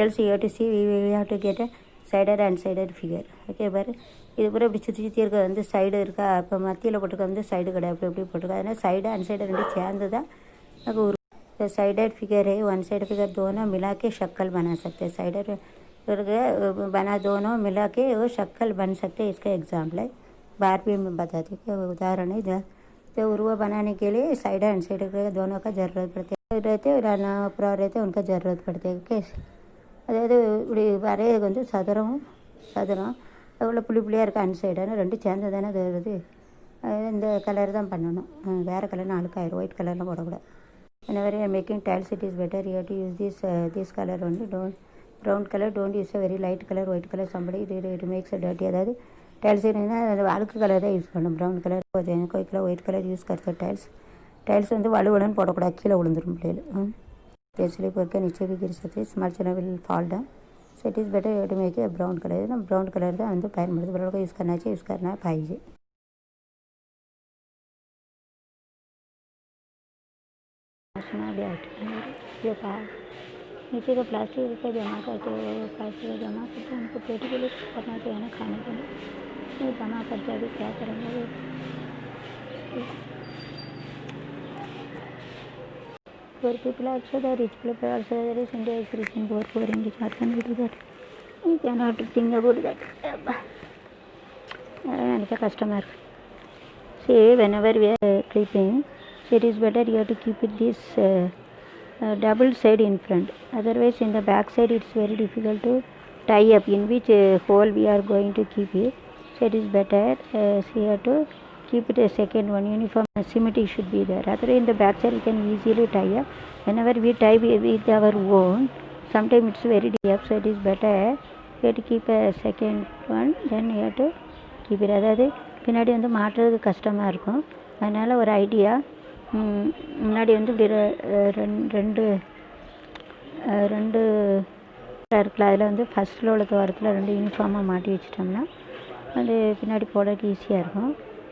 else you have to see we have to get a sided and sided figure. Okay, பாரு இது பூரா இப்படி சுற்றி சுற்றி இருக்க வந்து சைடு இருக்கா, இப்போ மத்தியில் போட்டிருக்க வந்து சைடு கிடையாது, அப்படி எப்படி போட்டிருக்கா, அதனால் சைடு அண்ட் சைடு ரெண்டு சேர்ந்து தான் நமக்கு ஒரு साइडेड फिगर है, वन साइड फिगर दोनों मिला के शक्ल बना सकते हैं। साइडेड बना दोनों मिला के वो शक्ल बन सकते हैं। इसका एग्जाम्पल है, बार भी मैं बताती हूँ, उदाहरण है। तो उर्व बनाने के लिए साइड एंड साइड दोनों का ज़रूरत पड़ती है, रहते पूरा रहते उनका ज़रूरत पड़ती है। ओके, அதாவது இப்படி வரையதுக்கு வந்து சதுரம் அவ்வளோ புள்ளியாக இருக்க அன் சைடான ரெண்டு சேர்ந்து தானே அது வருது. இந்த கலர் தான் பண்ணணும், வேறு கலர்னு அழுக்காயிரும், ஒயிட் கலர்லாம் போடக்கூடாது. Whenever you are making tiles, it is better you have to use this color only. Don't brown color, don't use a very light color, white color. Somebody it makes a dirty. அதாவது tiles அழுக்கு colour தான் use பண்ணணும். Brown colour கோயிக்கில் white colour use करते tiles வந்து வலுவலுன்னு போடக்கூடாது, கீழே விழுந்துடும் பிள்ளைகள். பேசிலே பொறுக்க नीचे भी गिर सकते, smart channel will fall down. So it is better you have to make a brown color. Brown colour தான் வந்து பயன்படுது, ब्राउन का यूज़ करना चाहिए, यूज़ करना पाहिजे. ये नीचे का प्लास्टिक का जमा करते हैं, प्लास्टिक का जमा करते हैं, उनको पेटी के लिए करना चाहिए ना, खाने के लिए ये जमा करके अभी क्या करेंगे. poor people also the rich people also there is India is rich and poor in rich. What can we do that? We cannot think about that. And customer see whenever we are clipping, it is better you have to keep it this double side in front, otherwise in the back side it's very difficult to tie up in which hole we are going to keep it. So it is better so you have to keep it a second one, uniform symmetry should be there. Otherwise in the back side we can easily tie up. Whenever we tie with our own, sometimes it's very deep, so it is better you have to keep a second one, then you have to keep it. அதாவது பின்னாடி வந்து மாட்டுறதுக்கு கஷ்டமாக இருக்கும், அதனால் ஒரு idea முன்னாடி வந்து இப்படி ரெண்டு இருக்குல்ல, அதில் வந்து ஃபஸ்ட்டில் உள்ள துவாரத்தில் ரெண்டு யூனிஃபார்மாக மாட்டி வச்சிட்டோம்னா அது பின்னாடி போடுறதுக்கு ஈஸியாக இருக்கும்.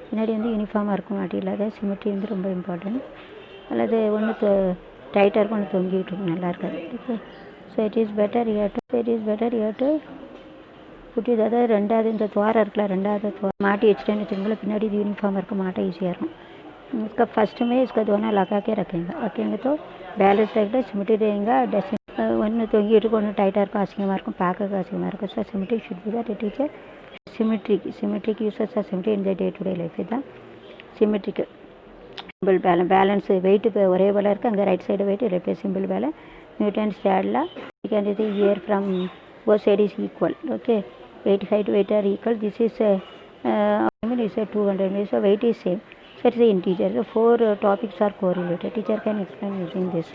பின்னாடி வந்து யூனிஃபார்மாக இருக்கும், மாட்டி இல்லாத சிமெட்ரி வந்து ரொம்ப இம்பார்ட்டன்ட். அல்லது ஒன்று டைட்டாக இருக்கும், ஒன்று தொங்கிட்டு இருக்கும், நல்லா இருக்காது. Okay, so it is better you have to புட்டி. அதாவது ரெண்டாவது இந்த துவாரம் இருக்குல்ல, ரெண்டாவது துவாரம் மாட்டி வச்சுட்டேன்னு வச்சுக்கோங்களேன், பின்னாடி இது யூனிஃபார்மாக இருக்கும், மாட்ட ஈஸியாக இருக்கும். इसका फर्स्ट में इसका दोनों लगा के रखेंगे तो बैलेंस रहेगा, सिमेट्री रहेगा. ஒன்று தொங்கிட்டு இருக்கும், ஒன்று டைட்டாக இருக்கும், அசிங்கமாக இருக்கும், பார்க்க அசிங்கமாக இருக்கும். So symmetry should be that teacher. சிமெட்ரிக்கு uses are symmetry in the day to day life. இதுதான் சிமெட்ரிக்கு. சிம்பிள் பேலன்ஸ் வெயிட்டு ஒரே போல் இருக்குது, அங்கே ரைட் சைடு வெயிட் ரெப்பே சிம்பிள் பேலன்ஸ். நியூட்டன் ஸ்டாட்லா யூ கேன் இது hear from both side is equal. Okay, height weight are equal. This is is a 200 meter, so weight is same. So it is an integer. So four topics are correlated. Teacher can explain using this.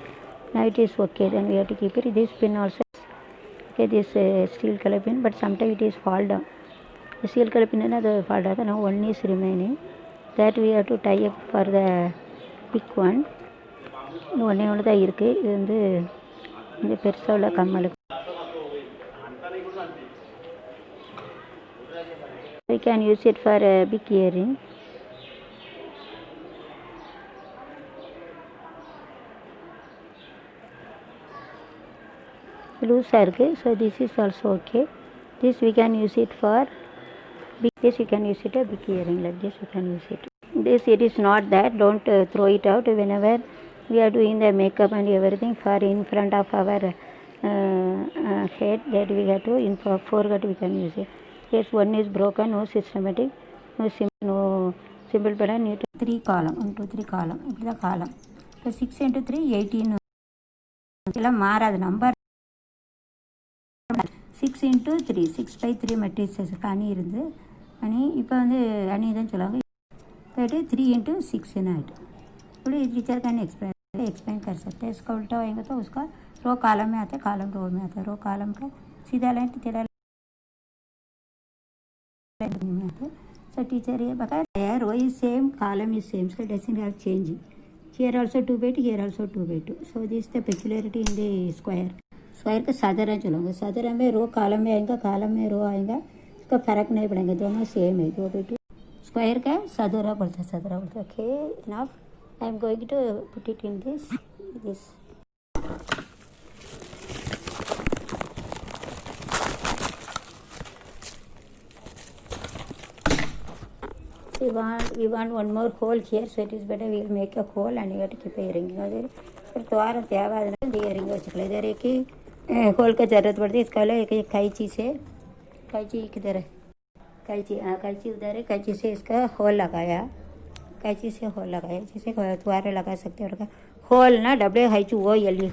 Now it is okay, then we have to keep it. This pin also, okay, this steel color pin, but sometimes it is fall down. The steel color pin is fall down. Now one is remaining, that we have to tie up for the big one. ஒன்றே ஒன்று தான் இருக்குது. இது வந்து இந்த பெருசாக உள்ள கம்மலுக்கு we can use it for a big earring. லூஸாக இருக்குது, so this is also okay. This we can use it for big, this you can use it a big earring, like this you can use it. This it is not that, don't throw it out whenever we are doing the makeup and everything for in front of our head, that we have to in forehead we can use it. Yes, one is broken, no systematic, no simple pattern. 3 column, 1 2 3 column, இப்படி தான் காலம். இப்போ 6 into 3 18 எல்லாம் மாறாது number. 6 into 3 6 by 3 மெட்ரிக்ஸஸ்க்கு அணி இருந்து அணி இப்போ வந்து அணி தான் சொல்லுவாங்க. போய்ட்டு 3 into 6 ஆகிட்டு थोड़ी टीचर कैन एक्सप्लेन कर सकते हैं. इसका उल्टा होएगा तो उसका रो कॉलम में आता है, कॉलम रो में आता है. रो कॉलम का सीधा लाइन टेढ़ा में आता है. So teacher ये बताया row is same, column is same, so it doesn't have changing. Here also 2 by 2, here also 2 by 2. So this is the peculiarity in the square. Square का साधारण चलोगे, साधारण में रो कॉलम में आएगा, कॉलम में रो आएगा, इसका फर्क नहीं पड़ेगा, दोनों सेम है. 2 by 2 स्क्वायर का साधारण बोलता है. Okay, now I am going to put it in this. we want one more hole here, so it is better we will make a hole and you have to keep a earring. फिर द्वार त्यावा ये earring वचकले इधर एक ही whole का ज़रूरत पड़ती है इसका वाला एक कैंची से कैंची किधर है कैंची उधर है कैंची से इसका होल लगाया कैंची से होल लगाया जिसे द्वार लगा सकते हैं होल ना WHOLE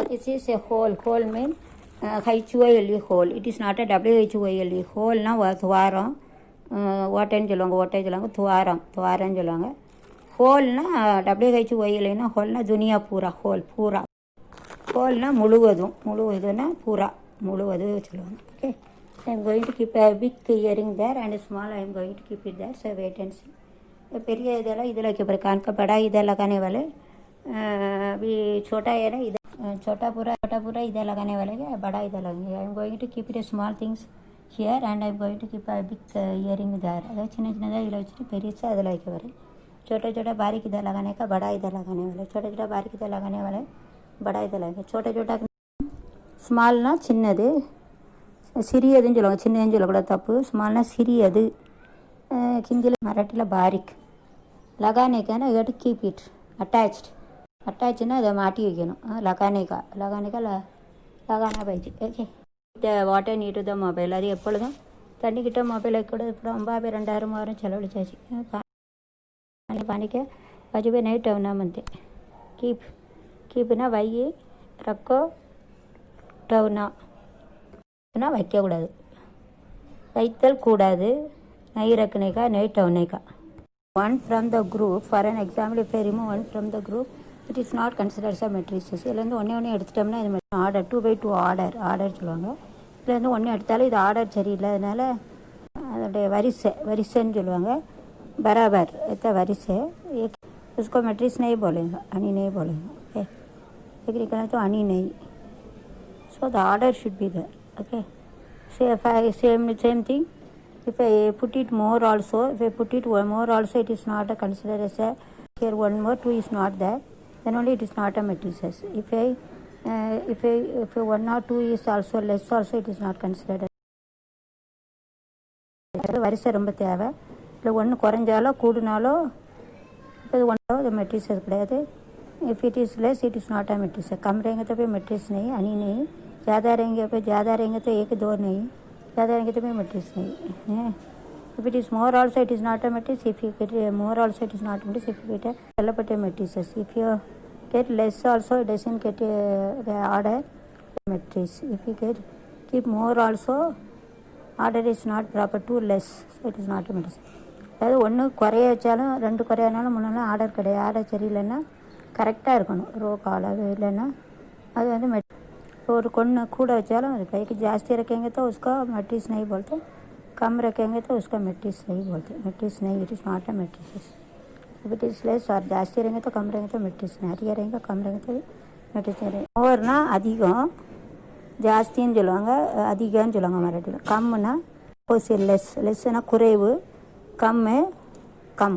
this is a hole. Hole means HOLE hole. It is not a WHOLE hole. ना वह द्वारम वाटन जलाऊंगा द्वारम जलाऊंगा होल ना WHOLE ना होल ना दुनिया पूरा होल ना मुழுவதும் ना पूरा मुழுவதும் चलाऊंगा. Okay. I am going to keep a big earring there and a small I am going to keep it there. So wait and see. பெரிய இதெல்லாம் இதில் के कान का बड़ा इधर लगाने वाले अभी छोटा है ना इधर छोटा पूरा इधर लगाने वाले क्या बड़ा इधर लगेंगे. I am going to keep it small things here and I am going to keep a big earring there. अगर चिन्ना इधर वच्चिட்டு பெருசா அதில் வைக்க வரேன். छोटा बारीक इधर लगाने का बड़ा इधर लगाने वाले छोटा बारीक इधर लगाने वाले बड़ा इधर लगेगा. छोटा ஸ்மால்னா சின்னது சிறியதுன்னு சொல்லுவாங்க. சின்னதுன்னு சொல்லக்கூடாது தப்பு. ஸ்மால்னா சிறியது हिंदी मराठी बारीक लगाने का ना you to keep it attached அதை மாட்டி வைக்கணும். लगाने का लगाना पाहिजे. Okay the water need to the mobile அது எப்பொழுதும் தண்ணிக்கிட்ட மொபைலை கூட ரொம்ப 2000 செலவழிச்சாச்சு. पानी के बाजू में नहीं टवना म्हणते. कीपना वही रखो टवना வைக்கக்கூடாது வைத்தல் கூடாது. नहीं रखने का नहीं टवने का. One from the group for an example if I remove one from the group it is not considered as a matrices. இதுலேருந்து ஒன்றே எடுத்துட்டோம்னா இது ஆர்டர் 2/2 ஆர்டர் சொல்லுவாங்க. இதுலேருந்து ஒன்று எடுத்தாலும் இது ஆர்டர் சரியில்லை அதனால் அதோடைய வரிசைன்னு சொல்லுவாங்க. बराबर इतना वरिसे एक उसको मैट्रिक्स नहीं बोलेगा अनी नहीं बोलेगा. ओके एक निकलना तो अनी नहीं. So the order should be there. Okay same thing if I put it more also if I put it one more also it is not considered as a here one more 2 is not there then only it is not a matrices. If 1 or 2 is also less also it is not considered. வரிசை ரொம்ப தேவை. இல்லை ஒன்று குறைஞ்சாலோ கூடுனாலோ இப்போ இது ஒன்றோ அது matrices கிடையாது. If it is less it is not a matrix. कम रहेंगे तो फिर मेट्रिक्स नहीं अनी नहीं. ज़्यादा रहेंगे तो 1 2 नहीं. ज़्यादा रहेंगे तो फिर मेट्रिक्स नहीं है. If it is more also it is not a matrix. If you get more also it is not matrix. If you get developed matrices. If you get less also it doesn't get order matrix. If you get keep more also order is not proper to less so it is not a matrix. அதாவது ஒன்று குறைய வச்சாலும் 2 குறையானாலும் முன்னெல்லாம் order கிடையாது. Order சரியில்லைன்னா கரெக்டாக இருக்கணும் रो அளவு இல்லைன்னா அது வந்து ஒரு கொன்று கூட வச்சாலும் அது கைக்கு ஜாஸ்தி रखेंगे तो उसका मैट्रिक्स नहीं बोलते. कम रखेंगे तो उसका मैट्रिक्स नहीं बोलते. मैट्रिक्स नहीं it is not a matrix. If it is less और जास्ती रहेंगे तो कम रहेंगे तो मैट्रिक्स नहीं. அதிகம் रहेंगे कम रहेंगे तो मैट्रिक्स नहीं. ஓவர்னா அதிகம் ஜாஸ்தின்னு சொல்லுவாங்க அதிகம்னு சொல்லுவாங்க மராட்டியில். கம்முன்னா போசிட் லெஸ்னா குறைவு कम में कम.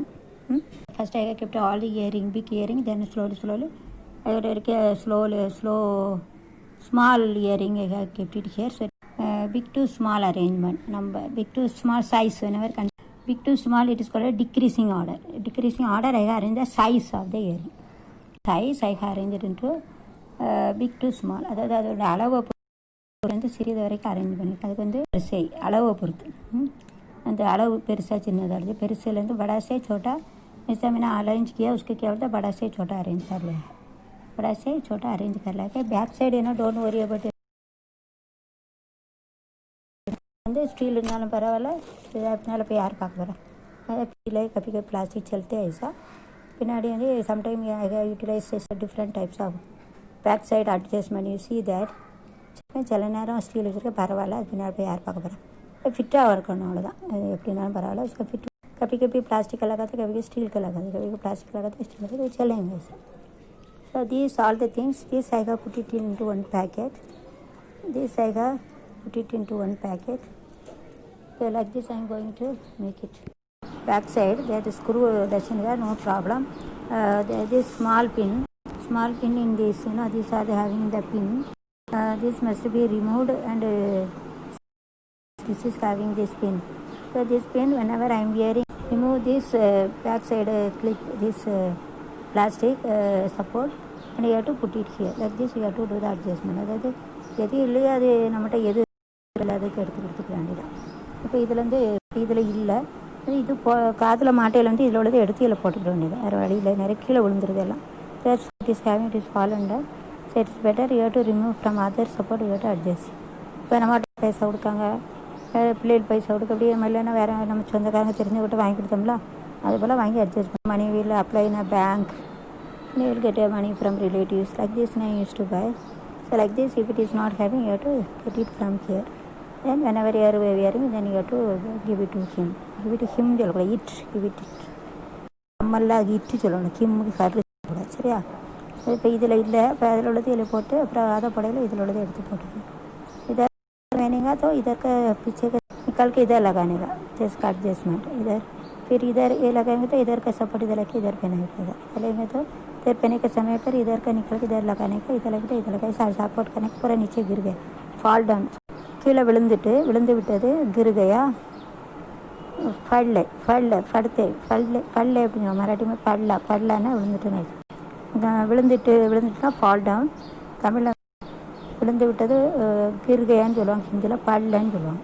First I kept all the earring big earring then slowly I would slow small earring I kept it here. So big to small arrangement number big to small size whenever big to small it is called a decreasing order. I arrange the size of the earring. Size I arrange it into big to small. அதாவது அதோட அளவை வந்து சிறிது வரைக்கும் arrange பண்ணிட்டு அதுக்கு வந்து அளவை பொறுத்து அந்த அளவு பெருசாக சின்னதாக பெருசுலேருந்து बड़ा से छोटा जैसे मैंने अरेंज किया उसके क्या होता है बड़ा से छोटा अरेंज कर लिया. बड़ा से छोटा अरेंज कर लिया. बैक साइड है ना डोंट वरी अबाउट வந்து ஸ்டீல் இருந்தாலும் பரவாயில்ல இதனால போய் யார் பார்க்க போகிறா. ஸ்டீல் कभी कभी प्लास्टिक चलते हैं ऐसा. பின்னாடி வந்து sometime utilize different types of back side adjustment you see that. சில நேரம் ஸ்டீல் வச்சுருக்க பரவாயில்ல அது பின்னாடி போய் யார் பார்க்க போகிறா. फिटाக இருக்கணும் அவ்வளோதான். அது எப்படினாலும் பரவாயில்ல. उसका फिट कभी प्लास्टिक का लगाते कभी स्टील का लगाते कभी प्लास्टिक का लगाते स्टील का चलेंगे. So these all the things this I have put it into one packet. So like this I am going to make it. Back side there the screw doesn't wear no problem. There is small pin small pin in this, these are having the pin. This must be removed, and this is having this pin. So this pin, whenever I am wearing, remove this back side clip, this plastic support, and you have to put it here. Like this, you have to do the adjustment. அதாவது எது இல்லையோ அது நம்மகிட்ட எது அதுக்கு எடுத்து கொடுத்துக்க வேண்டியதான். இப்போ இதில் இல்லை, இது காதில் மாட்டையில் இதில் உள்ளதை எடுத்து இதில் போட்டுக்க வேண்டியது. வேறு வழியில் நிறைய கீழே விழுந்துருது எல்லாம். It is having it is fallen down. So it's better you have to remove from other support, you have to adjust. இப்போ நம்ம பைசா கொடுக்காங்க, பிள்ளைகள் பைசா கொடுக்க, அப்படியே இல்லைன்னா வேறு நம்ம சொந்தக்காரங்க தெரிஞ்சுக்கிட்டு வாங்கி கொடுத்தோம்ல, அதுபோல் வாங்கி அட்ஜஸ்ட் பண்ண. Money will apply in a bank, you will get money from relatives. Like this I used to buy. So like this, if it is not having, you have to get it from here. Then whenever you are wearing, then you have to give it to him. Give it to him, it, give it. நம்மளா இட்டு சொல்லணும், கிம்முக்கு கரு கூடாது, சரியா? இப்போ இதில் இல்லை, இப்போ அதில் உள்ளது இதில் போட்டு, அப்புறம் அதை படையில் இதில் உள்ளதை எடுத்து போட்டுக்கணும். इधर पहनेगा तो इधर का पीछे का निकाल के इधर लगाने का, जिसका एडजस्टमेंट इधर, फिर इधर ये लगाएंगे तो इधर का सपोर्ट इधर लगे, इधर पहना पड़ेगा. चलेंगे तो इधर पहने के समय पर इधर का निकल के इधर लगाने का, इधर लगे तो इधर लगा, ऐसा सपोर्ट करने के पूरा नीचे गिर गया, ஃபால் டவுன். கீழே விழுந்து விட்டது, கிரு गया. ஃபல்லே அப்படிங்கிற மராட்டியுமே படலான்னா விழுந்துட்டுனா ஃபால் டவுன். தமிழில் விழுந்து விட்டது கிர் கயான்னு சொல்லுவாங்க, ஹிந்தியில் படலன்னு சொல்லுவாங்க.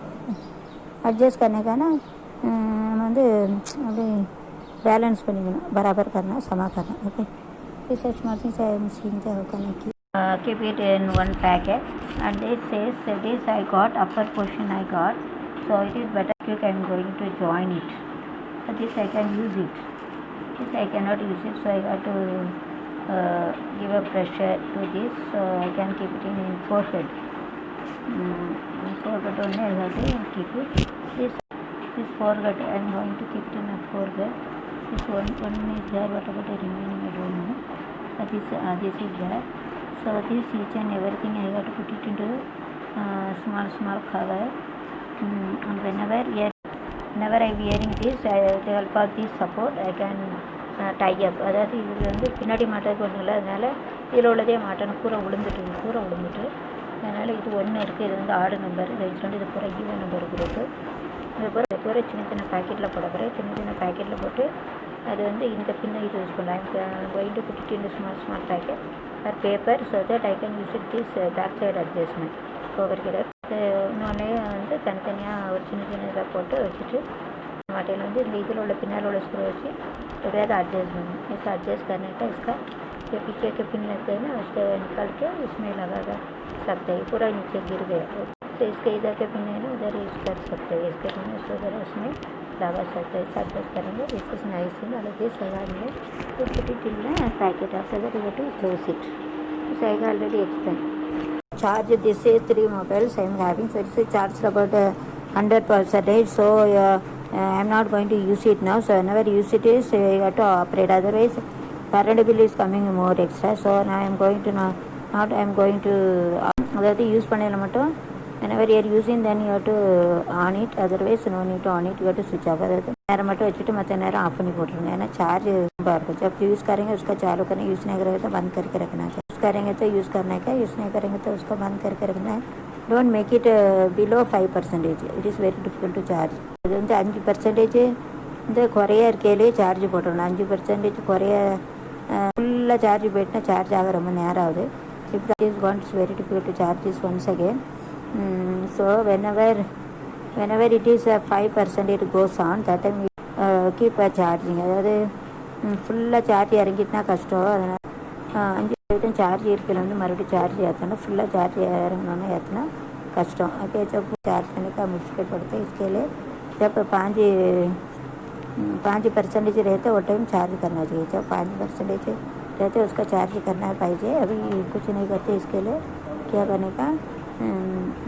அட்ஜஸ்ட் करने நம்ம அப்படி பேலன்ஸ் பண்ணிக்கணும், பராபர் करना, समा करना. ओके, रिसर्च मार्किंग से मशीन से करने की. Keep it in one packet, and it says this I got, upper portion I got, so it is better if I am going to join it. So this I can use it, this I cannot use it, so I got to give a pressure to this, so I can keep it in forehead. Forehead only I have to keep it. This forehead I am going to keep it in a forehead. This one is there, what about the remaining I don't know. So this is there. So this each and everything I have to put it into small cover. And whenever I am wearing this, with the help of this support I can tie up. அதாவது இது பின்னாடி மாட்டுறதுக்கு ஒன்றும் இல்லை, அதனால் இதில் உள்ளதே மாட்டணும். பூரா விழுந்துட்டு அதனால் இது ஒன்று இருக்குது. இது ஆடு நம்பர், இதை வச்சுட்டு இது பூரா ஈவன் நம்பர் குரூப்பு. இது பூரா சின்ன பேக்கெட்டில் போட போகிறேன். சின்ன பேக்கெட்டில் போட்டு அது இந்த பின்னை இது யூஸ் பண்ணலாம். going to put it in a small packet or paper, so that I can use it this back side adjustment over here. இன்னொன்னே தனித்தனியாக ஒரு சின்ன இதாக போட்டு வச்சுட்டு माटेल இந்த இதில் உள்ள பின்னால் உள்ள ஸ்க்ரூ வச்சு எப்படியாவது अडजस्ट பண்ணணும். ऐसा एडजस्ट करने का इसका जो पीछे के पिन लगते हैं ना, उसको निकाल के इसमें लगा सकते हैं. पूरा नीचे गिर गया तो इसके इधर के पिन है ना, उधर यूज कर सकते हैं. इसके पिन उधर उसमें लगा सकते हैं. एडजस्ट करेंगे. दिस इज नाइस इन अलग दिस लगाएंगे तो put it in a packet. After that you have to close it. So I already explained. Charge this is 3 mobiles I am having, so it's charged about 100%. So I am not going to use it now. So whenever you use it is you have to operate, otherwise current bill is coming more extra. So now I am going to அதாவது use பண்ணல மட்டும் whenever you are using, then you have to on it, otherwise no need to on it, you have to switch off. अதாவது நேரம் மட்டும் வச்சுட்டு மற்ற நேரம் of பண்ணி போட்டுருங்க. ஏன்னா चार्ज ரொம்ப இருக்கும். जब यूज़ करेंगे उसका चालू करना, यूज़ नहीं करेंगे तो बंद करके रखना है. यूज़ करेंगे तो यूज़ करने का, यूज़ नहीं करेंगे तो उसको बंद करके रखना है. Don't make it below 5%. It is very difficult to charge. அது 5% குறைய இருக்கையிலே சார்ஜ் போட்டுடணும். 5% குறைய ஃபுல்லாக சார்ஜ் போயிட்டுனா சார்ஜ் ஆக ரொம்ப நேரம் ஆகுது. If that is gone, it's very difficult to charge this once again. So whenever it is 5% it goes on, that time we keep charging. அதாவது ஃபுல்லாக சார்ஜ் இறங்கிட்டுனா கஷ்டம். அதனால் 5% சார்ஜ் இருக்கிற மறுபடியும் சார்ஜ் ஏற்றணும். ஃபுல்லாக சார்ஜ் இறங்கணுன்னு ஏற்றினா कष्टम. ओके, जब चार्ज करने का मुश्किल पड़ता है, इसके लिए जब 5% रहते वो टाइम चार्ज करना चाहिए. जब 5% रहते उसका चार्ज करना चाहिए. अभी कुछ नहीं करते, इसके लिए क्या करने का,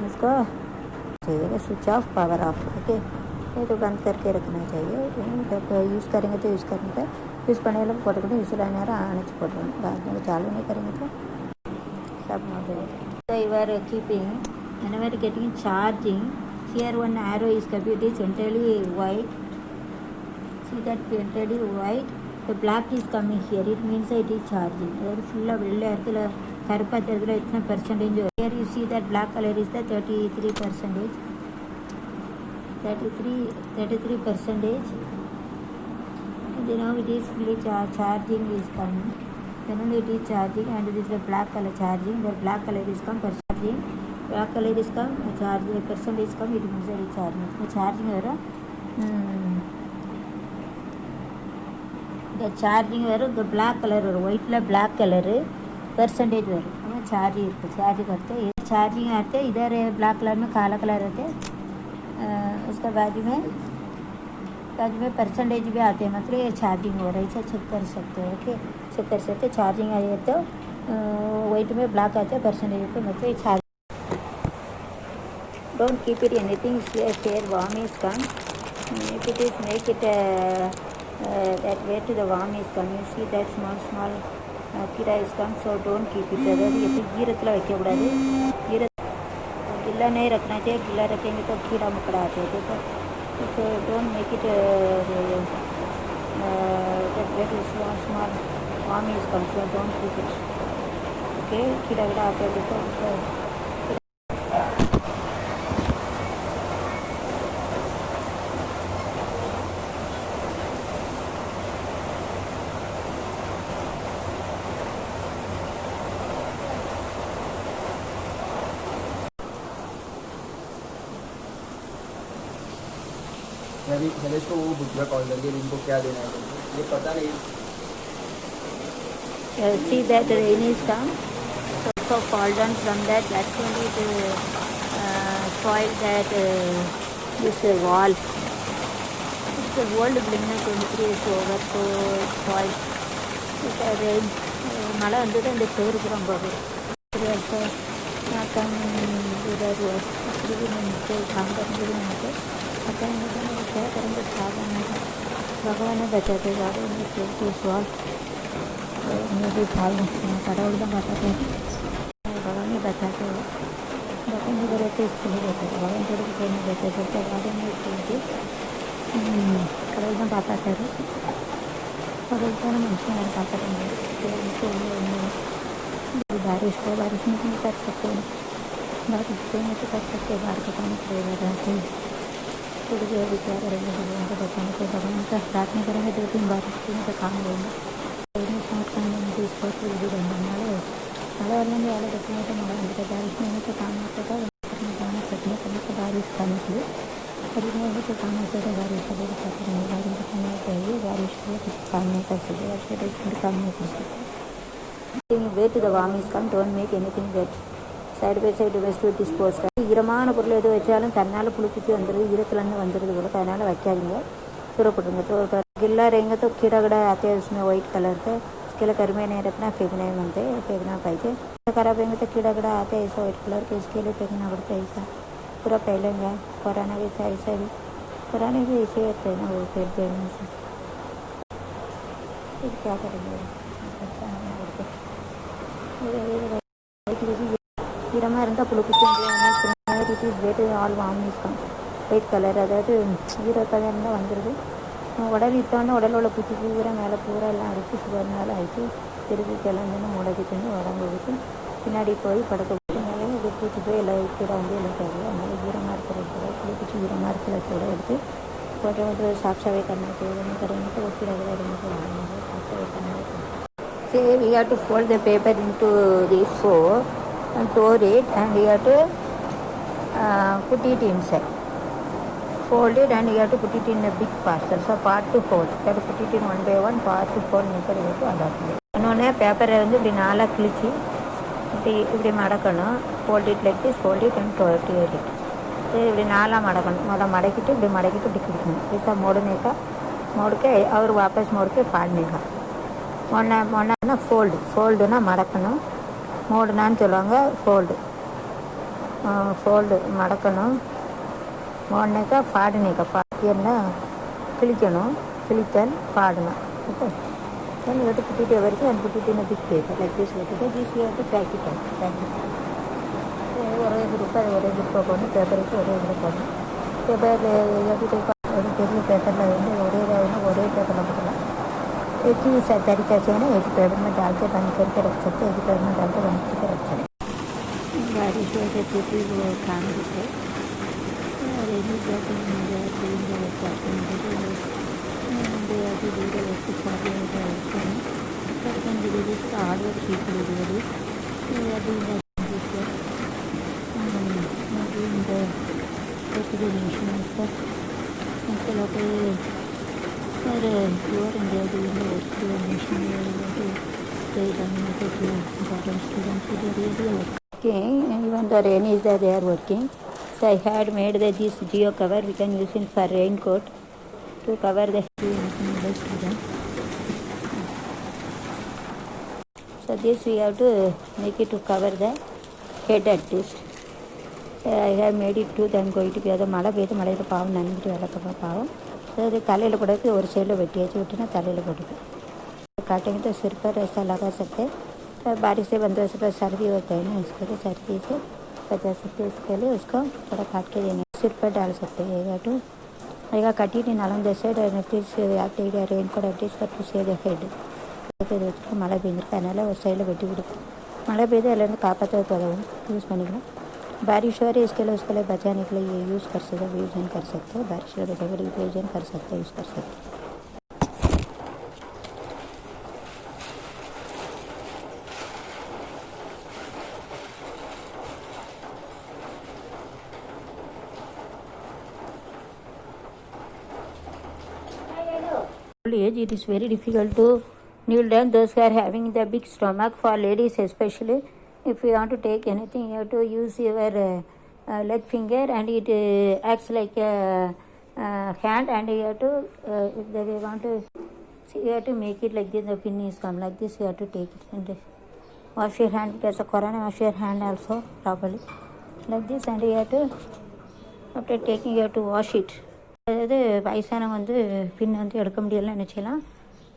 इसको चाहिए switch off, power of. Okay, ये तो बंद करके रखना चाहिए. जब यूज़ करेंगे तो यूज़ करने का, यूज़ करने लगे पोटकूँ यूज़ लाने आने पोटकूँ बाद में चालू नहीं करेंगे तो सब model. So you are keeping whenever getting charging, here one arrow is kept, it is entirely white. See that entirely white, The black is coming here, it means it is charging. அதாவது ஃபுல்லாக வெள்ளை இடத்துல கருப்பாக இருக்கிறதுல எத்தனை percentage. Here you see that black color is the 33%. 33%. And now it is fully charging is coming. Then only it is charging, and this is the black color charging. The black color is come per charging. Black color is come charging. Percentage come, it means it is charging. The charging வரும். இந்த charging வரும். இந்த black colour வரும். ஒயிட்டில் black colour percentage वரும். Charging charging करते charging आते इधर ब्लैक कलर में काला कलर रहते. उसके बाजू में परसेंटेज भी आते हैं. मतलब ये चार्जिंग हो रहा है, इसे चेक कर सकते हैं. ओके, चेक कर सकते. चार्जिंग आए तो वाइट में ब्लैक आते हैं परसेंटेज पे. मतलब ये charge don't keep it anything share warm is come. If it is make it that way to the warm is come. You see that small कीड़ा is come, so don't keep it. अगर ये गिरतला வைக்க கூடாது. गिल्ला नहीं रखना चाहिए. गिल्ला रखेंगे तो कीड़ा मकड़ा आते हैं. तो don't make it that way to small warm is come, so don't keep it. Okay, कीड़ा आते हैं तो मैंने इसको वो बुझा कॉल करके इनको क्या देना है ये पता नहीं. See that the rain is come, so fall down from that. That's only to spoil that this wall. The world building 23 is over, so spoil. The rain மழை வந்தது அந்த சேரு புறம் போகுது. நான் இதாக काम करने के क्या करेंगे. साधन है भगवान ने बचाते ज़्यादा सवाल भी फाल कड़ा एकदम बताते हैं. भगवान ही बचाते हैं. भगवान जो रहते इसके लिए रहते हैं. भगवान थोड़ी कोई नहीं रहते सबके बारे में कड़ा एकदम बताते हैं. भगवान मनुष्य बताते हैं. बारिश को बारिश में नहीं कर सकते. बारिश में तो कर सकते. बाहर का पानी पड़ेगा रहते हैं. थोड़ी देर भी क्या करेंगे. भगवान को बचाने को भगवान का प्रार्थना करेंगे. 2-3 बार उसमें तो काम लेंगे. स्मार्ट काम मुझे इसको भी रहना मಳೆ वाले वाले बच्चे तो मड़ा होता. बारिश में तो काम होता था. जाना सकने के लिए बारिश खाने के लिए खरीदने में तो काम होता था. बारिश का बारिश खाना चाहिए. बारिश में कुछ काम नहीं कर सकते. अच्छे काम नहीं कर सकते. Wet the warm is come. Don't make anything wet. Side by side waste dispose. ஈரமான பொருள் எது வச்சாலும் தன்னால் புளிப்பிச்சு வந்துடுது. ஈரத்துலேருந்து வந்துடுது போல. அதனால் வைக்காதீங்க. सूरपड़ेंगे तो गिल्ला रहेंगे तो कीड़ा गड़ा आते हैं उसमें वाइट कलर के. उसके लिए घर में नहीं रखना. फेंकने बनते फेंकना पाइए. खराब रहेंगे तो कीड़ा गड़ा आते हैं ऐसा वाइट कलर के. इसके लिए फेंकना पड़ता है. ऐसा पूरा पहलेंगे. पुराना भी ऐसा भी पुराने भी ऐसे होते हैं ना. वो फेंक देने से फिर क्या करेंगे. ஈரமாக இருந்தால் புளிப்பிச்சு it is wet all warm is come. White colour அதாவது ஈரப்பதம் இருந்தால் வந்துடுது. உடல் இத்தோன்னா உடல் உள்ள பூச்சி பூரா மேலே பூரா எல்லாம் அடித்து சுகர்னால ஆயிடுச்சு. திருப்பி கிளம்புன்னு முளைக்கிட்டு உடம்பு வச்சு பின்னாடி போய் படுக்க போட்டு இது பூச்சி போய் எல்லாம் கீரை வந்து எல்லாம் தேவை. அதனால் ஈரமாக இருக்கிற கூட புளிப்பிச்சு ஈரமாக இருக்கிற கூட எடுத்து கொஞ்சம் கொஞ்சம் साफ सफाई करना चाहिए. नहीं करेंगे तो वो कीड़ा वगैरह रहने को साफ सफाई करना चाहिए. Say we have to fold the paper into the four and tore it, and you have to put it inside. Fold it and you have to put it in a big parcel. So part to fold. You have to put it in one by one. Part to fold method வந்து adapt. இன்னொன்று பேப்பரை வந்து இப்படி நாளாக கிழிச்சு இப்படி மடக்கணும். fold it like this, fold it and tear it. இப்படி நாளாக மடக்கணும். मडकिட்டு இப்படி मडकिட்டு இப்படி கிழிக்கணும். ऐसा मोड़ने का मोड़ के और वापस मोड़ के फाड़ने का. मोड़ना फोल्डना मडக்கணும். मोड़नाன்னு சொல்லுவாங்க. फोल्ड मडக்கணும். मोड़ने का फाड़ने का फाड़ना கிழிக்கணும். கிழித்தல் फाड़ना. Okay, then you have to put it everything and put it in a big paper like this. This you have to pack it up. ஒரே குரூப்பாக போடணும். பேப்பருக்கு ஒரே இதில் போடணும். பேப்பர் எப்படி ஒரு பெரிய பேப்பரில் வந்து ஒரே பேப்பரில் போடலாம். एक ही तरीके से है ना, एक पेपर में डाल के बंद करके रख सकते, एक पेपर में डाल के बंद करके रख सकते। बारिश हो जाती थी वो काम होते रेनी जाते అది వేరే వచ్చి చాలా వచ్చాను కొంచెం ఇది హార్డ్ వర్క్ తీసుకోలేదు అది అది ఇంకా explanation está lo que para jugar en día de una explanation okay, even the rain is there, they are working. So I had made this geo cover, we can use it for raincoat to cover the so this we have to make it to cover the head at least. I have made it too, then going to be other மழை பெய்து மழையில் பாவம் நனைஞ்சிட்டு விளக்கப்பா பாவம் அது தலையில் போடுறது ஒரு சைடில் வெட்டியாச்சு விட்டுனா தலையில் போட்டுக்கு काटेंगे तो सिर पर ऐसा लगा सकते हैं तो बारिश से बंद से सर्दी होता है ना, इसको तो सर्दी से बचा सकते हैं, इसके लिए उसको थोड़ा काट के देंगे सिर पर डाल सकते हैं to I got cut it in along the side and please take a raincoat at least to save the head. மழை பெய்ஞ்சிருக்கு அதனால் ஒரு சைடில் வெட்டி கொடுக்கும் மழை பெய்து எல்லாரும் காப்பாற்ற यूज़ பண்ணிக்கலாம் बारिश हो रही है इसके लिए उसके लिए बचाने के लिए ये यूज़ कर सकते हैं, यूज कर सकते हैं बारिश से बचाने के लिए यूज कर सकते हैं, यूज़ कर सकते हैं. Old age it is very difficult to kneel down. Those who are having the big stomach, for ladies especially, if you want to take anything you have to use your leg finger and it acts like a hand and you have to if they want to see, you have to make it like this, the pin is come like this, you have to take it and wash your hand because of corona, wash your hand also properly like this and you have to after taking you have to wash it. அதாவது வயசானவங்க வந்து பின் வந்து எடுக்க முடியலன்னு நினச்சிக்கலாம்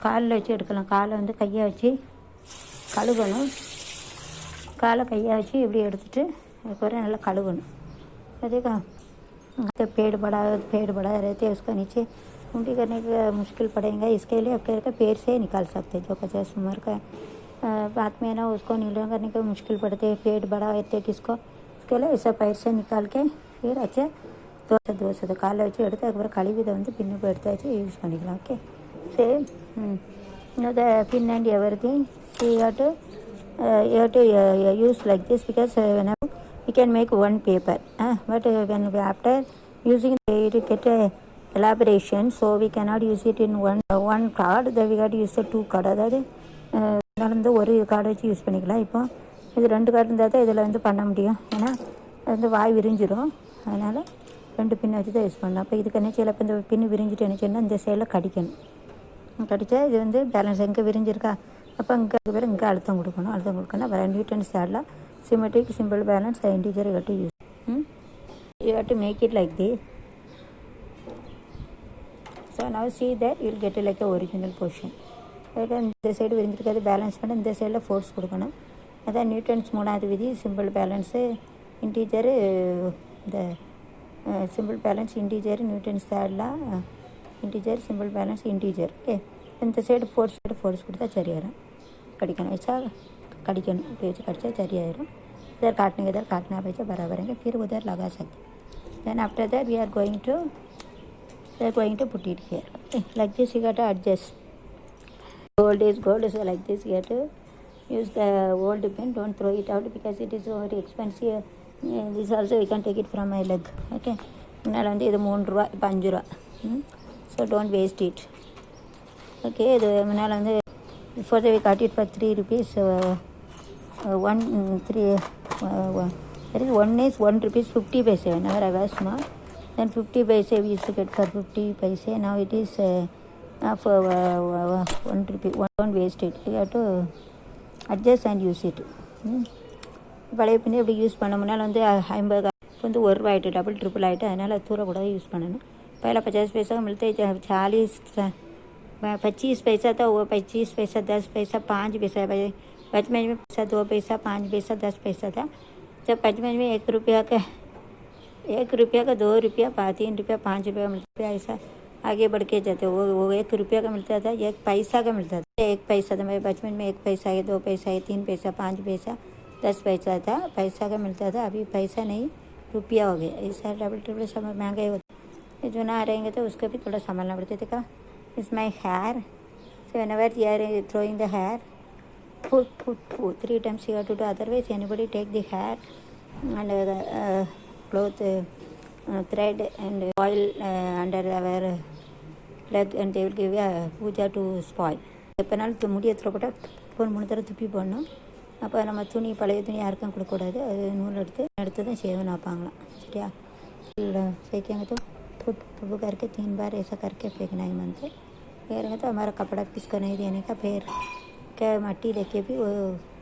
காலில் வச்சு எடுக்கலாம், காலை வந்து கையை வச்சு கழுவணும், काला कैया अच्छी इबड़ी एड़ते ना कलुगन अदे पेड़ बड़ा रहते उसका नीचे उल्टी करने का मुश्किल पड़ेगा, इसके लिए अब पैर से निकाल सकते जो 50 उम्र का बाद में ना उसको नीला करने का मुश्किल पड़ते, पेड़ बड़ा रहते किसको, उसके लिए ऐसा पैर से निकाल के फिर अच्छे दोस्त काल वச்சு எடுத்து அதுக்கப்புறம் கழுவி இதை வந்து பின்னு போய் எடுத்து வச்சு யூஸ் பண்ணிக்கலாம். Okay same the pin and everything, so you have to use like this because whenever we can make one paper but when we after using it get a elaboration, so we cannot use it in one card, then we got to use the two card. அதாவது வந்து ஒரு card வச்சு use பண்ணிக்கலாம். இப்போ இது 2 card இருந்தால் தான் இதில் வந்து பண்ண முடியும், ஏன்னா அது வந்து வாய் விரிஞ்சிடும், அதனால் 2 பின்னை வச்சு தான் யூஸ் பண்ணலாம். அப்போ இதுக்கு என்ன செய்யலாம், இப்போ இந்த பின்னு விரிஞ்சிட்டு என்ன செய்யணும், இந்த சைடில் கடிக்கணும், கடித்தா இது வந்து பேலன்ஸ் எங்கே விரிஞ்சிருக்கா அப்போ இங்கே பேர் இங்கே அழுத்தம் கொடுக்கணும் வேறு நியூட்டன்ஸ் ஆடலாம் symmetric simple balance integer you to use you have to make it like this. So now see that you will get like a original portion. இந்த சைடு விரிஞ்சிருக்காது பேலன்ஸ் பண்ண இந்த சைடில் ஃபோர்ஸ் கொடுக்கணும், அதான் நியூட்டன்ஸ் 3வது விதி. சிம்பிள் பேலன்ஸு இன்டீஜரு இந்த சிம்பிள் பேலன்ஸ் இன்டீஜர் நியூட்டன்ஸ் ஆடலாம் integer simple balance integer okay இந்த சைடு ஃபோர்ஸ் கொடுத்தா சரியாயிரும், कड़िकन ऐसा कड़िकन पेज कड़चा சரியாயிரும். इधर काटना पेज बराबर है, फिर उधर लगा सकते. then after that we are going to put it here. Okay, like this you got to adjust. Gold is so like this you have to use the old pen, don't throw it out because it is very expensive. This also we can take it from my leg. Okay, முன்னால் வந்து இது 3 ரூபா இப்போ 5 ரூபா, so don't waste it. Okay, இது முன்னால் வந்து before we cut it for 3 rupees, 1 is 1 rupees 50 paise. Whenever I was small, then 50 paise we used to get for 50 paise. Now it is for 1 rupee. Don't waste it, you have to adjust and use it. பழைய பின்னே இப்படி use பண்ண முன்னால் வந்து 50 வந்து 1 ரூபா ஆகிட்டு, double triple ஆகிட்டு, அதனால் தூரக்கூடாது யூஸ் பண்ணணும். पहला 50 पैसा मिलते 40 25 पैसा था, वो 25 पैसा 10 पैसा 5 पैसा, पचपन में पैसा 2 पैसा 5 पैसा 10 पैसा था. जब 55 में 1 रुपया का 2 रुपया 3 रुपया 5 रुपया मिलता है, ऐसा आगे बढ़ के जाते वो 1 रुपया का मिलता था, 1 पैसा का मिलता था। 1 पैसा था, मेरे बचपन में 1 पैसा है, 2 पैसा है, 3 पैसा, 5 पैसा, 10 पैसा था, पैसा का मिलता था। अभी पैसा नहीं, रुपया हो गया। ऐसा डबल सब महंगाई होती। जो ना रहेंगे तो उसका भी थोड़ा संभालना पड़ता था। इस my hair, so whenever you are throwing the hair, put 3 times you have to do, otherwise anybody take the hair and cloth thread and oil under our leg and they will give a puja to spoil. எப்போனாலும் முடியை போட்டால் 3 தடவை துப்பி போடணும். அப்போ நம்ம துணி பழைய துணி யாருக்கும் கொடுக்கக்கூடாது. அது நூல் எடுத்து தான் சேவன் வைப்பாங்களாம். சரியா? फेंकेंगे तो फुट करके 3 बार ऐसा करके फेंकना ही मनते। फेंकेंगे तो हमारा कपड़ा पिसका नहीं देने का, फिर क्या मट्टी लेके भी वो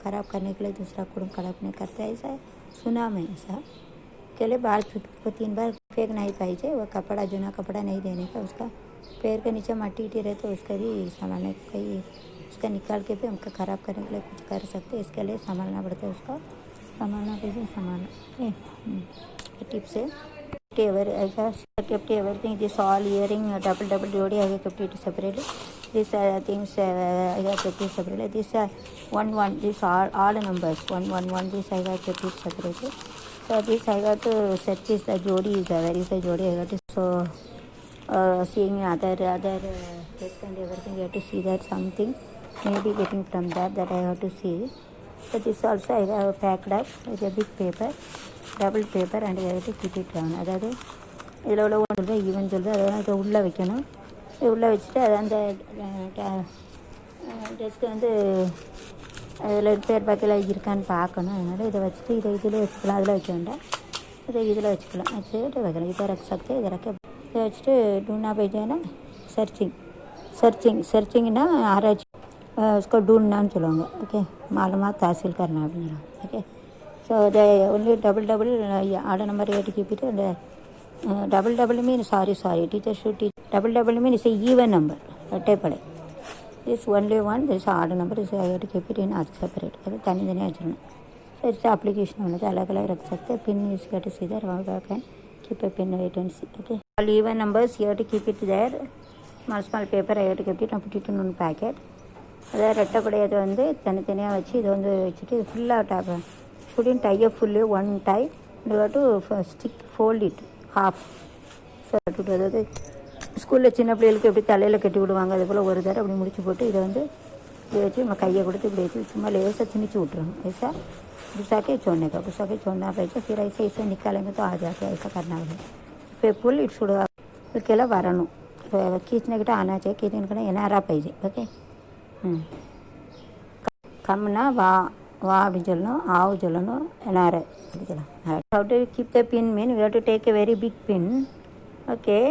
ख़राब करने के लिए दूसरा कुड़म खराब नहीं करता है। ऐसा सुना मैं, ऐसा के लिए बाल को 3 बार फेंकना ही पाइए। वो कपड़ा जुना कपड़ा नहीं देने का, उसका पैर के नीचे मट्टी रहे तो उसका भी संभालने कहीं उसका निकाल के भी हमको ख़राब करने के लिए कुछ कर सकते। इसके लिए संभालना पड़ता है, उसका संभालना कैसे संभालना टिप्स है। kept everything, this all earring double jodi I have kept it separately. This things I have kept it separately. This 1 this all numbers 1 this I have kept it separately. So this I got to set this the jodi is the where is the jodi I got to, so seeing other text and everything you have to see that something maybe getting from that I have to see. So this also I have packed up with a big paper, double paper, and I have to keep it down. அதாவது இதில் உள்ள சொல்லுது even சொல்லுது, அதெல்லாம் இதை உள்ளே வைக்கணும். உள்ளே வச்சுட்டு அதை அந்த டெஸ்க்கு வந்து அதில் பேர் பாக்கில் இருக்கான்னு பார்க்கணும். அதனால் இதை வச்சுட்டு இதை இதில் வச்சுக்கலாம், அதில் வைக்க வேண்டாம், இதில் வச்சுக்கலாம். வச்சுட்டு வைக்கலாம். इधर रख सकते हैं, इधर रख के இதை வச்சுட்டு ढूंढना भेजना सर्चिंगना आराய்ச்சி उसको ढूंढनाன்னு சொல்லுவாங்க. ஓகே, मालूमात हासिल करना அப்படின்னா. Okay, so the only double odd number you have to keep it, and double means sorry teacher should teach. Double means it's a even number type. This only one, this odd number is I have to keep it in as separate. அது தனித்தனியாக வச்சுக்கணும். So it's application வந்து अलग रख सकते हैं. Pin is got to see there, how you can keep a pin wait and see. Okay, all even numbers you have to keep it there. Small paper I have to keep it and put it in one packet. அதை ரெட்டக்கூடியது வந்து தனித்தனியாக வச்சு இதை வந்து வச்சுட்டு இது ஃபுல்லாக top putting tie up fully one tie, you have to stick fold it half. So அதாவது ஸ்கூலில் சின்ன பிள்ளைகளுக்கு எப்படி தலையில் கட்டி விடுவாங்க, அது போல் ஒரு தடவை அப்படி முடிச்சு போட்டு இதை வந்து இப்படி வச்சு நம்ம கையை கொடுத்து இப்படி வச்சு சும்மா லேசாக திணிச்சு விட்ருணும். ऐसा घुसा के छोड़ने का, घुसा के छोड़ना पड़ेगा. फिर ऐसे निकालेंगे तो आ जाता है. ऐसा करना है. फिर फुल इट शुड इसके வரணும். खींचने किட்ட आना चाहिए, खींचने किட்ட एनारा पाइजे. ओके, கம்னா வா அப்படின்னு சொல்லணும், ஆவு சொல்லணும், எனார அப்படி சொல்லலாம். How to keep the pin mean we have to take a very big pin. Okay,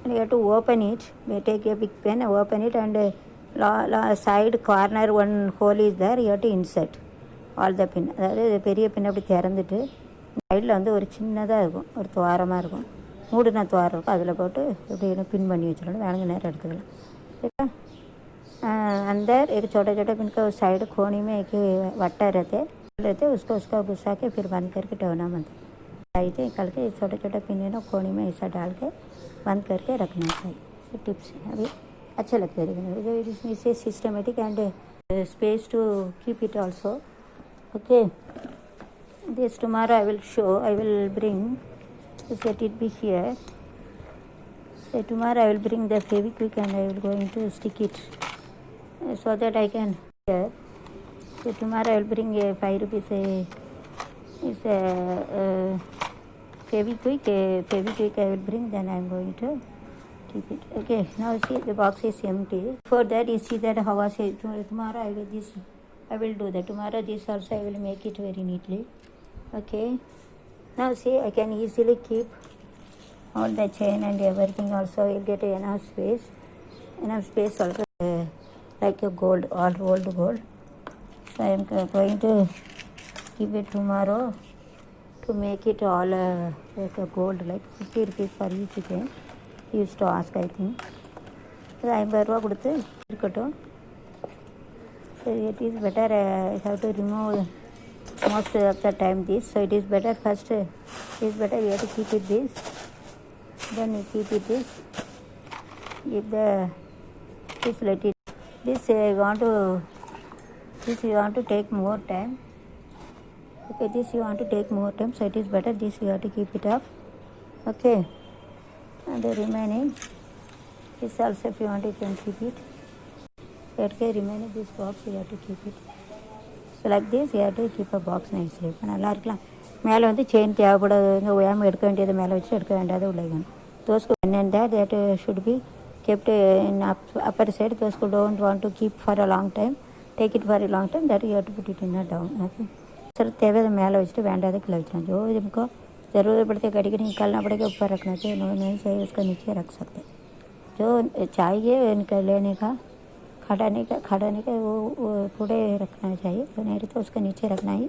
and you have to open it. We take a big pin, open it, and side corner one hole is there, you have to insert all the pin. அதாவது பெரிய பின் அப்படி திறந்துட்டு சைடில் வந்து ஒரு சின்னதாக இருக்கும், ஒரு துவாரமாக இருக்கும், மூடின துவாரம் இருக்கும், அதில் போட்டு எப்படி பின் பண்ணி வச்சிடணும். வேணுங்க நேரம் எடுத்துக்கலாம். சரியா? अंदर एक छोटा पिन का उस साइड कोने में एक वट्टा रहते उसको घुसा के फिर बंद करके टोना बंद चाहिए. निकाल के छोटा पिन है ना कोने में ऐसा डाल के बंद करके रखना चाहिए. टिप्स अभी अच्छे लगते हैं लेकिन इससे systematic and space to keep it also. Okay, this tomorrow I will show, I will bring, let it be here. So tomorrow I will bring the Fevikwik and I will going to stick it so that I can here. So tomorrow I will bring a 5 rupees Fevikwik I will bring, then I am going to keep it. Okay, now see the box is empty. For that you see that how I say tomorrow I will this, I will do that. Tomorrow this also I will make it very neatly. Okay, now see I can easily keep all the chain and everything. Also I will get enough space also, like a gold, all rolled gold. So I am going to keep it tomorrow to make it all like a gold, like 50 rupees for each chain. He used to ask, I think. So 50 ரூபா கொடுத்து இருக்கட்டும். So it is better, I have to remove most of the time this. So it is better first, it is better you have to keep it this, then you keep it this, If the just let it. This you want to take more time. Okay, this you want to take more time, so it is better. This you have to keep it up. Okay, and the remaining this also if you want you can keep it. Okay, remaining this box you have to keep it. So like this you have to keep a box nicely. இப்போ நல்லா இருக்கலாம். மேலே வந்து chain தேவைப்படாது, ஓயாமல் எடுக்க வேண்டியது மேலே வச்சு எடுக்க வேண்டியது உள்ளேயும். Those who and that should be kept in upper side. Those who don't want to keep for a long time, take it for a long time, that you have to put it in a down. Okay. Sir तेवे तो मैल वजह Wanda खिला जो जिनको ज़रूरत पड़ती है कड़ी कड़ी निकालना पड़ेगा ऊपर रखना चाहिए, नहीं चाहिए उसका नीचे रख सकते. जो चाहिए निकल लेने का खड़ाने का वो पूरे रखना चाहिए, तो नहीं तो उसका नीचे रखना ही.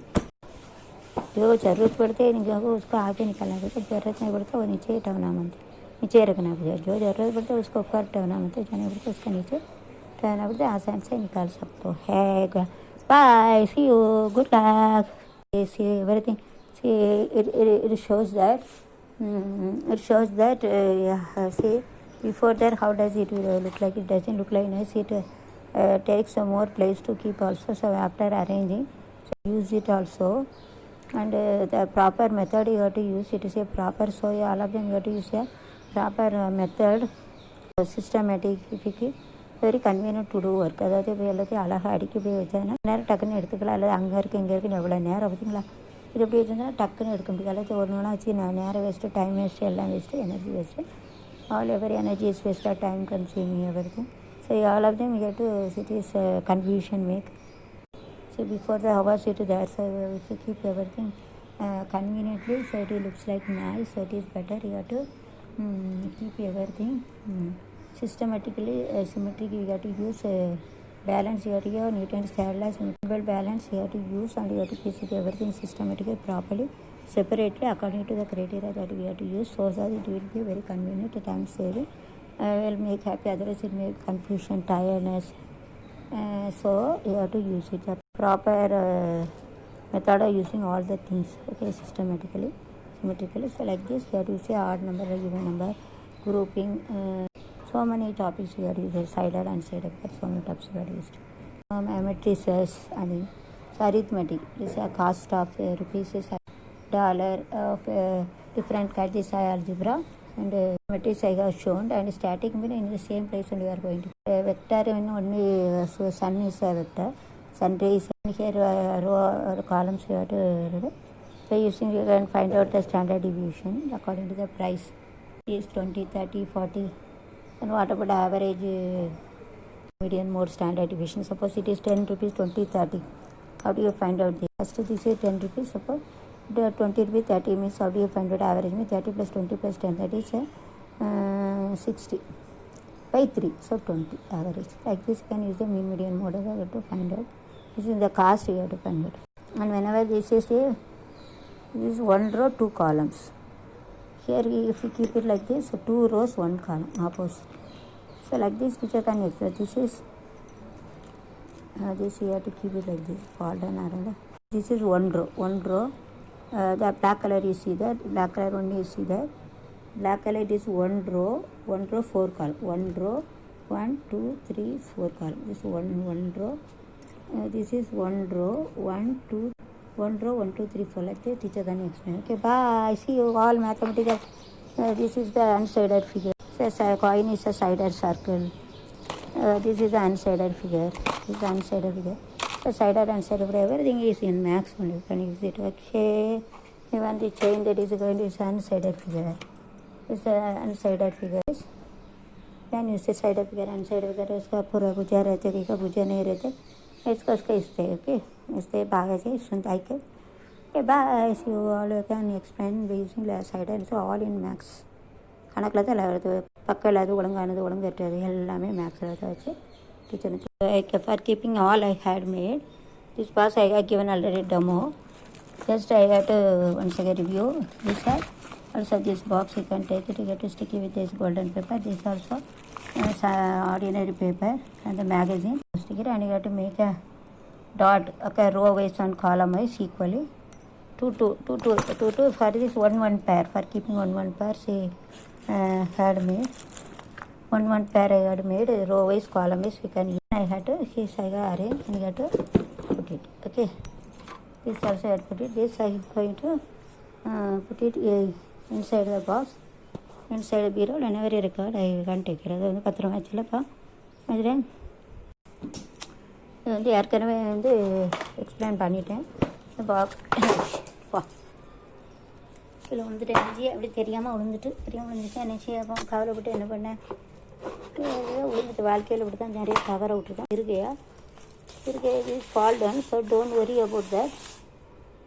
जो ज़रूरत पड़ती है को उसको आगे निकालना पड़ता है, ज़रूरत नहीं पड़ता वो नीचे टवना मनते नीचे रखना पड़ता. जो ज़रूरत पड़ता है उसको ऊपर टवना मनते, जाना पड़ता उसका नीचे टवना पड़ता, आसान से निकाल सकते हो. है bye, see you, good luck. See everything. See it shows that see before that how does it look like. It doesn't look like nice. It takes some more place to keep also, so after arranging so use it also. And the proper method you have to use, it is a proper, so all of them you have to use a proper method, systematic, very convenient to do work. அதாவது இப்போ எல்லாத்தையும் அழகாக அடுக்கி போய் வச்சதுன்னா நேரம் டக்குன்னு எடுத்துக்கலாம், அல்லது அங்கே இருக்குது இங்கே இருக்குன்னு எவ்வளோ நேரம் பார்த்தீங்களா. இது எப்படி வச்சுருந்தா டக்குன்னு எடுக்க முடியாது, எல்லாத்தையும் ஒன்று ஒன்றா வச்சு நேரம் வேஸ்ட்டு, டைம் வேஸ்ட்டு, எல்லாம் waste, energy waste. All every energy is wasted, time consuming, everything. So all of them you have to, it is confusion make. So before the hours it is there, so if you keep everything conveniently, so it looks like nice, so it is better. You have to keep everything systematically, symmetrically. You have to use balance, you have to use Newton's third law, simple balance you have to use, and you have to keep everything systematically, properly, separately according to the criteria that we have to use, so that it will be very convenient, time saving, will make happy, otherwise it may confusion, tiredness. So you have to use it the proper method of using all the things, okay, systematically, symmetrically. So like this you have to use a odd number, a given number, grouping, so many topics we have used, sided and sided, so many topics we have used. Matrices, and so arithmetic, this is a cost of rupees, dollar of different kinds. This is algebra, and matrix I have shown, and static mean in the same place only we are going to. Vector in only, so sun is a vector, sun rays, here row or columns we have to. So using you can find out the standard deviation according to the price is 20, 30, 40. And what about average median mode standard deviation? Suppose it is 10 rupees, 20, 30. How do you find out this? First this is 10 rupees, suppose 20 rupees, 30 means how do you find out average? Means 30 plus 20 plus 10, that is 60 by 3, so 20 average. Like this you can use the mean median mode to find out. This is the cost you have to find out. And whenever this is one row, 2 columns. Here if you keep it like this, so 2 rows, 1 column, opposite. So like this teacher can explain. This is this you have to keep it like this, fold and around. This is one row. The black color you see that, black color only you see that. Black color it is one row, 4 column. One row, 1, 2, 3, 4 column. This one row. This is one row, 1, 2, 3, 4. Like that teacher can explain. Okay, bye. See you all mathematical. This is the unsided figure. So a coin is a sided circle. This is the unsided figure. This is the unsided figure. So sided, unsided, everything is in max only. You can use it. Okay. Even the chain that is going to is unsided figure. This is the unsided figure. Then use the sided figure, unsided figure. इसका पूरा भुजा रहते, देखा भुजा नहीं रहते. इसका इसते, okay. इसते भागा से सुनता के. Okay, bye. See you all. You can explain by using the sided. So all in max. கணக்கில் தான் எழுது பக்கம் இல்லாத ஒழுங்கானது ஒழுங்கு கட்டுறது எல்லாமே மேக்ஸில் தான் வச்சு teacher for keeping all I had made this pass I had given already demo. Just I had to once again review this side. Also this box you can take it, you have to stick it with this golden paper. This also ordinary paper and the magazine. Stick it and you have to make a dot, okay, row wise and column wise equally. Two for this one pair, for keeping one pair, say had made. one pair I had made row wise, column wise. We can I had to arrange and I had to put it. Okay. This also I had put it. This I am going to put it inside the box, inside the bureau. Whenever you record, I can take it. அது வந்து பத்திரமா வச்சுலப்பா. அதில் இது வந்து ஏற்கனவே வந்து explain பண்ணிட்டேன். இந்த பாக்ஸ் இதில் விழுந்துட்டு நினச்சி அப்படி தெரியாமல் விழுந்துச்சு நினச்சி அப்போ கவலைப்பட்டு என்ன பண்ணேன், விழுந்துட்டு வாழ்க்கையில் இப்படி தான் நிறைய கவரை விட்டுருக்கேன். இருக்கையா is fall down, so don't worry about that.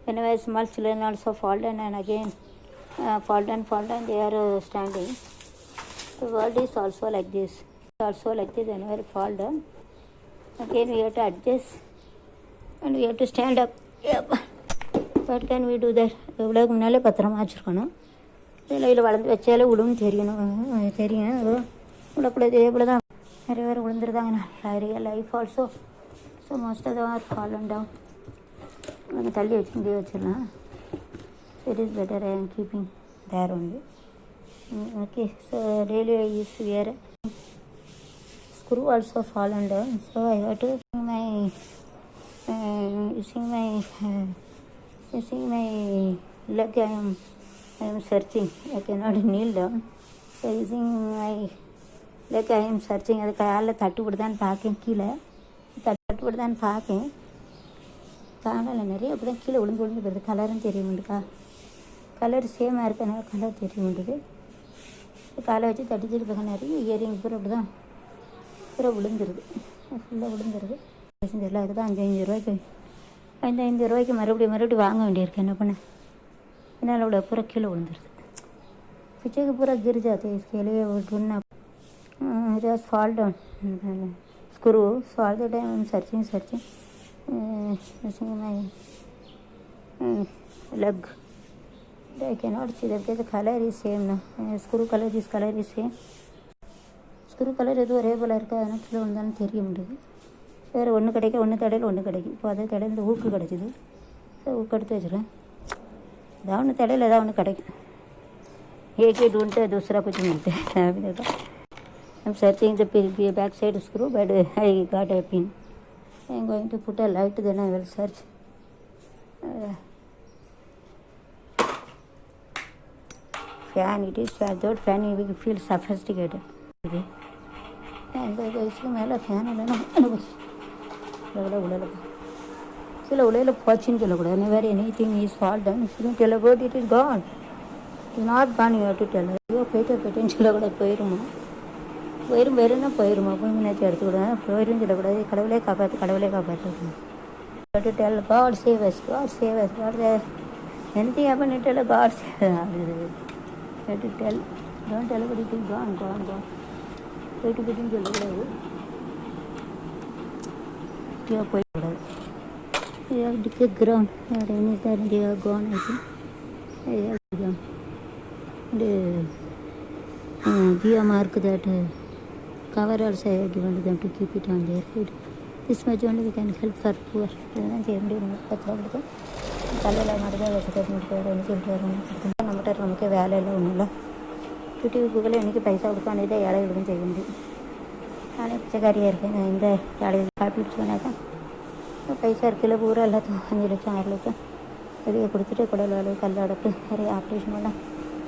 Whenever small children also fall down and again fall down, they are standing. The world is also like this. Whenever fall down, again we have to adjust and we have to stand up. Yep. What can we do that? இவ்வளோக்கு முன்னாலே பத்திரமா வச்சுருக்கணும். இதில் வளர்ந்து வச்சாலே விழுவும் தெரியும். விழக்கூடாது. இதே போல் தான் நிறைய பேர் விழுந்துருந்தாங்க. நிறைய life also. So most of them are fallen down. நம்ம தள்ளி வச்சு இங்கே வச்சிடலாம். It is better I am keeping there only. Okay. So daily I use to wear screw also fallen down. So I have to using my leg. I am searching. I cannot kneel down. So using my leg I am searching. அது காலில் தட்டு விடுதான்னு பார்க்கேன். கீழே தட்டு விடுதான்னு பார்க்கேன். காலில் நிறைய அப்படி தான் கீழே விழுந்து போயிடுது. கலரும் தெரிய மாட்டுக்கா. கலர் சேமாக இருக்கனால கலர் தெரிய மாட்டுது. காலை வச்சு தட்டி பார்க்க நிறைய இயரிங் பூரா அப்படி தான் பூரா விழுந்துருது. ஃபுல்லாக விழுந்துருது. தெரியல. அதுக்கு தான் 5 ரூபாய்க்கு மறுபடியும் வாங்க வேண்டியிருக்கு. என்ன பண்ண என்னால் அவ்வளோ பூரா கீழே விழுந்துருது. பிச்சைக்கு பூரா गिर जाते इसके लिए वो ढूंढना just fall down screw. So all the time I'm searching using my leg. I cannot see that because the color is same now. Screw color, this color is same. Screw colour எதுவும் ஒரே போல் இருக்கா, அதனால் கீழே விழுந்தாலும் தெரிய முடியுது. வேறு ஒன்று கிடைக்கும், ஒன்று தடையில் ஒன்று கிடைக்கும். இப்போ அதே தடையில் இந்த ஊக்கு கிடச்சிது. ஸோ ஊக்கு எடுத்து வச்சுருக்கேன். ஏதாவது ஒன்று தடையில் ஏதாவது ஒன்று கிடைக்கும். एक ही ढूंढते दूसरा कुछ मिलते हैं. अभी देखो I'm searching the back side screw, but I got a pin. I'm going to put a light, then I will search. Fan, it is without fan you will feel sophisticated. வயசுக்கு மேலே ஃபேன் இல்லைன்னா சில உலையில் போச்சுன்னு சொல்லக்கூடாது. வேறு anything is fall down. Tell about it is gone. Is not gone. You have to tell. ஐயோ போயிட்டேன்னு சொல்லக்கூடாது. போயிருமா போயிருமா போய் முன்னாடி எடுத்துக்கூடாது. போயிரும் சொல்லக்கூடாது. கடவுளே காப்பாற்று. To tell God save us. God anything happen to tell God save. To tell don't tell about it is gone. போயிட்டுன்னு சொல்லக்கூடாது. போயிடக்கூடாது. Ground gone Dia mark that cover also I have given to them to keep it on their head. This much only we can help for poor. தலையில் மட்டும்தான் வச்சுட்டு முடிக்கிறாரு சொல்லிட்டு நம்மகிட்ட நமக்கு வேலையில் ஒன்றும் இல்லை. யூடியூப்புக்குள்ளே எனக்கு பைசா கொடுக்கானே தான் ஏழைகளுக்கும் செய்ய முடியும். நானே பிச்சைக்காரியாக இருக்கேன். நான் இந்த ஏழைகள் காப்பீடு சொன்னாக்கா பைசா இருக்குல்ல பூரா எல்லாத்தையும் 5 லட்சம் 6 லட்சம் வெளியே கொடுத்துட்டு குடல் வேலை கல் அடப்பு நிறைய ஆப்ரேஷன் பண்ண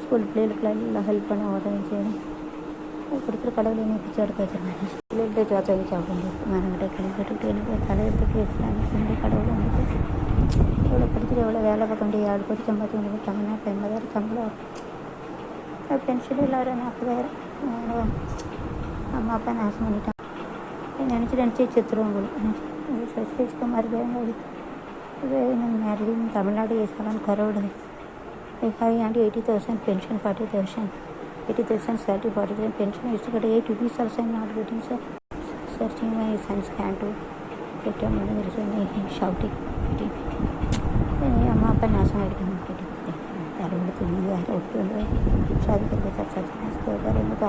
ஸ்கூல் பிள்ளைகளுக்குலாம் எல்லாம் ஹெல்ப் பண்ண உதவி செய்யணும். கொடுத்துட்டு கடவுள் என்ன பிச்சை எடுக்க வச்சுருக்காங்க. பிள்ளைகிட்ட ஜோத்த வச்சு சாப்பிட மனங்கிட்ட கிளம்பிட்டு எனக்கு தலையெடுத்துட்டு இருக்கலான்னு கடவுள் வந்துட்டு எவ்வளோ படிச்சுட்டு எவ்வளோ வேலை பார்க்க முடியும். 7 கோடி சம்பாதிக்க முடியும். தமிழ்நாட்டில் 80,000 சம்பளம். பென்ஷன் எல்லோரும் 40,000. அம்மா அப்பா நாசம் பண்ணிட்டான். நினச்சி செத்துருவோம் போல. சஸ்பென்ஸ்க்கு மறுபடியும் marriage Tamil Nadu ஏசாலாம் கரோடு 80,000 pension, 40,000, 80,000 salary, 40,000 pension. I used to get 8 rupees also. I'm not getting, so searching my son's hand to get him. There is only shouting. अम्मा अपन नाशा तारों तो नहीं आ रहा उठ शादी करके सब सच इसके बारे में तो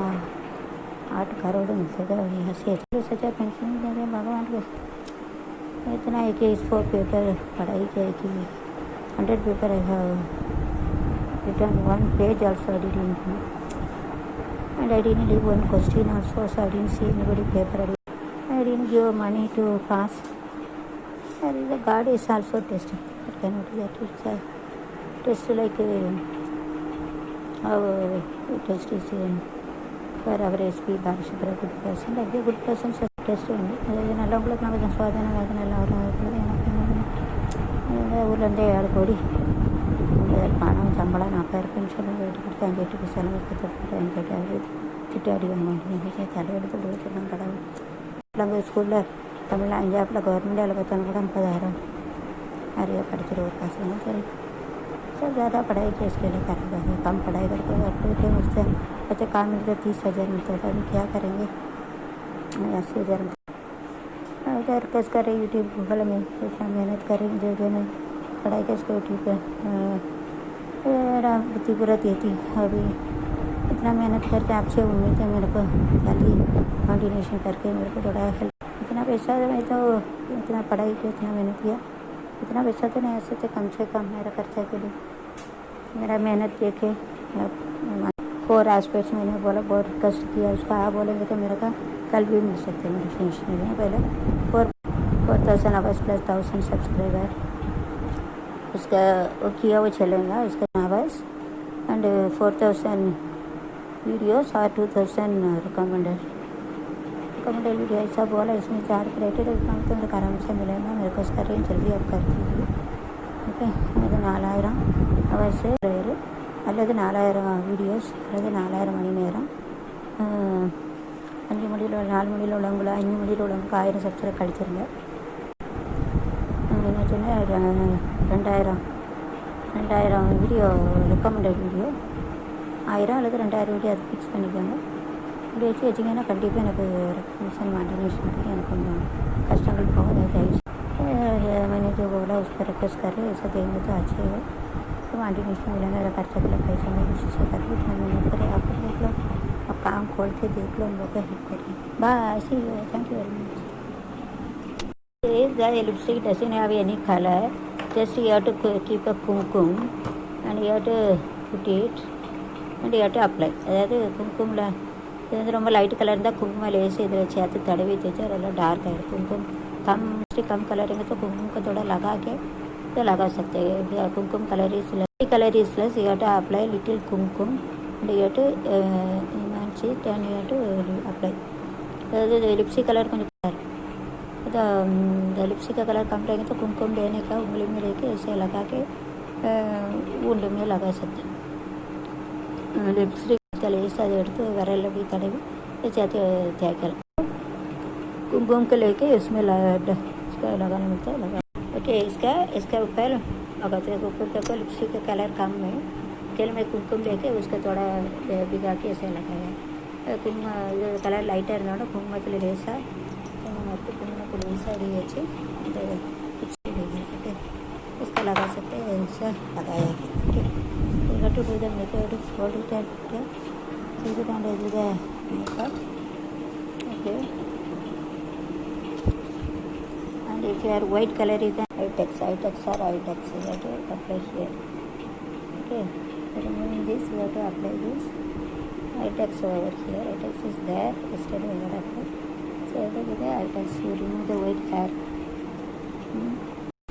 8 करोड़ मिलेगा यहाँ से. सचा पेंशन दे रहे भगवान को. इतना है कि 4 पेपर पढ़ाई किया कि 100 पेपर है. Written 1 page also I didn't know. and I didn't leave one question also, so I didn't see anybody paper. I didn't give money to pass. And the God is also testing. I cannot do that. It's a test like our test is for our SP Bharashapura good person. Like the good person test only. நல்லவங்களுக்கு நம்ம கொஞ்சம் சோதனை அது நல்லா வரும். ஊர்லேருந்தே 7 கோடி பணம் சம்பளம் 40,000 பென்ஷன் எடுத்துக்கிட்டு 5-8 செலவு கொடுத்துட்டு 5-8 திட்டாடி வாங்க தலையெடுத்து விடுவதுலாம் கடவுள். நம்ம ஸ்கூலில் தமிழ் 5 கவர்மெண்ட் வேலை பார்த்தவங்க கூட 30,000 நிறைய படிக்கிற ஒரு பசங்க சரி सर ज़्यादा पढ़ाई के इसके लिए करेंगे कम पढ़ाई करके करते मुझसे बच्चे काम मिलते 30,000 मिलता था अभी क्या करेंगे 80,000 इधर कस कर रहे यूट्यूब गूगल में इतना मेहनत करें जो मैं पढ़ाई के इसको यूट्यूब पर बुद्धि पूरा देती अभी इतना मेहनत करके आपसे उम्मीद है मेरे को जल्दी कंटिन्यूशन करके मेरे को थोड़ा हेल्प इतना पैसा मैं तो इतना पढ़ाई की इतना मेहनत किया इतना पैसा तो नहीं ऐसे थे कम से कम मेरा खर्चा के लिए मेरा मेहनत देखे 4 एस्पेक्ट्स मैंने बोला बहुत कष्ट किया उसका आप बोलेंगे तो मेरे का कल भी मिल सकते मेरे टेंशन नहीं है पहले 4,000 आवाज़ प्लस 1,000 सब्सक्राइबर उसका वो किया वो चलेगा उसका आवाज़ एंड 4,000 वीडियोस और 2,000 रिकमेंडेड वीडियो ऐसा बोला इसमें 4 क्रेडिट काम तो मेरे आराम से मिलेगा मेरे को उसका रेंज जल्दी अब कर दीजिए ओके அது 4,000 அவர்ஸ் அல்லது 4,000 வீடியோஸ் அல்லது 4,000 மணி நேரம் 4 மணியில் உள்ளவங்கள 5 மணியில் உள்ளவங்களுக்கு 1000 சப்ஸ்கிரைப் கழிச்சிருங்க என்ன சொன்னால் 2,000 வீடியோ ரெக்கமெண்டட் வீடியோ 1000 அல்லது 2,000 வீடியோ அது ஃபிக்ஸ் பண்ணிக்கோங்க இப்படி வச்சிங்கன்னா கண்டிப்பாக எனக்கு ரெக்கமெண்டேஷன் மாட்டினேஷன் எனக்கு கொஞ்சம் कस्टमर बहुत रहता है मैंने जो बोला उस पर रिक्वेस्ट कर रहे ऐसा देंगे तो अच्छे है तो मार्टिनेशन मिला मेरा खर्चा के लिए पैसा मैं किसी से कर ली इतना मेहनत करें आप देख लो आप काम खोल के देख लो हम लोग का हेल्प करिए बस thank you very much the lipstick doesn't have any color just you have to keep a kumkum and you have to put it and you have to apply அதாவது குங்குமத்தில் இது வந்து ரொம்ப லைட் கலர் இருந்தால் குங்குமம் lace इधर சேர்த்து தடவி தேய்ச்சி அதெல்லாம் டார்க் ஆகிடும் कुमकुम कम कलर है तो कुमकुम को थोड़ा लगा के तो लगा सकते हैं kumkum colour is plus you have to apply little kumkum and you have to enhance it and you have to apply lipstick colour கொஞ்சம் लिपस्टिक का कलर कम रहेगा तो कुमकुम लेने का उंगली में लेके ऐसे लगा के ऊंड में लगा सकते हैं लिपस्टिक का लेस అది எடுத்து விரல்ல भी தடவி சேர்த்து தேய்க்கலாம் कुमकुम को लेके इसमें इसका लगाना मिलता है लगा ओके इसका ऊपर लगाते हैं ऊपर तक लिपस्टिक का कलर कम है केल में कुमकुम लेके उसका थोड़ा भिगा के ऐसे लगाया कलर लाइटर இருந்தாலும் குங்குமத்தில் லேசாக कुमकुम லேசாக दी अच्छी लिपस्टिक ओके इसका लगा सकते हैं ऐसा लगाया okay to do the method fold it and do the makeup okay and if your white color is the itex or itex you have to apply here okay removing this you have to apply this itex over here itex is there instead we have apply so with the itex you remove the white hair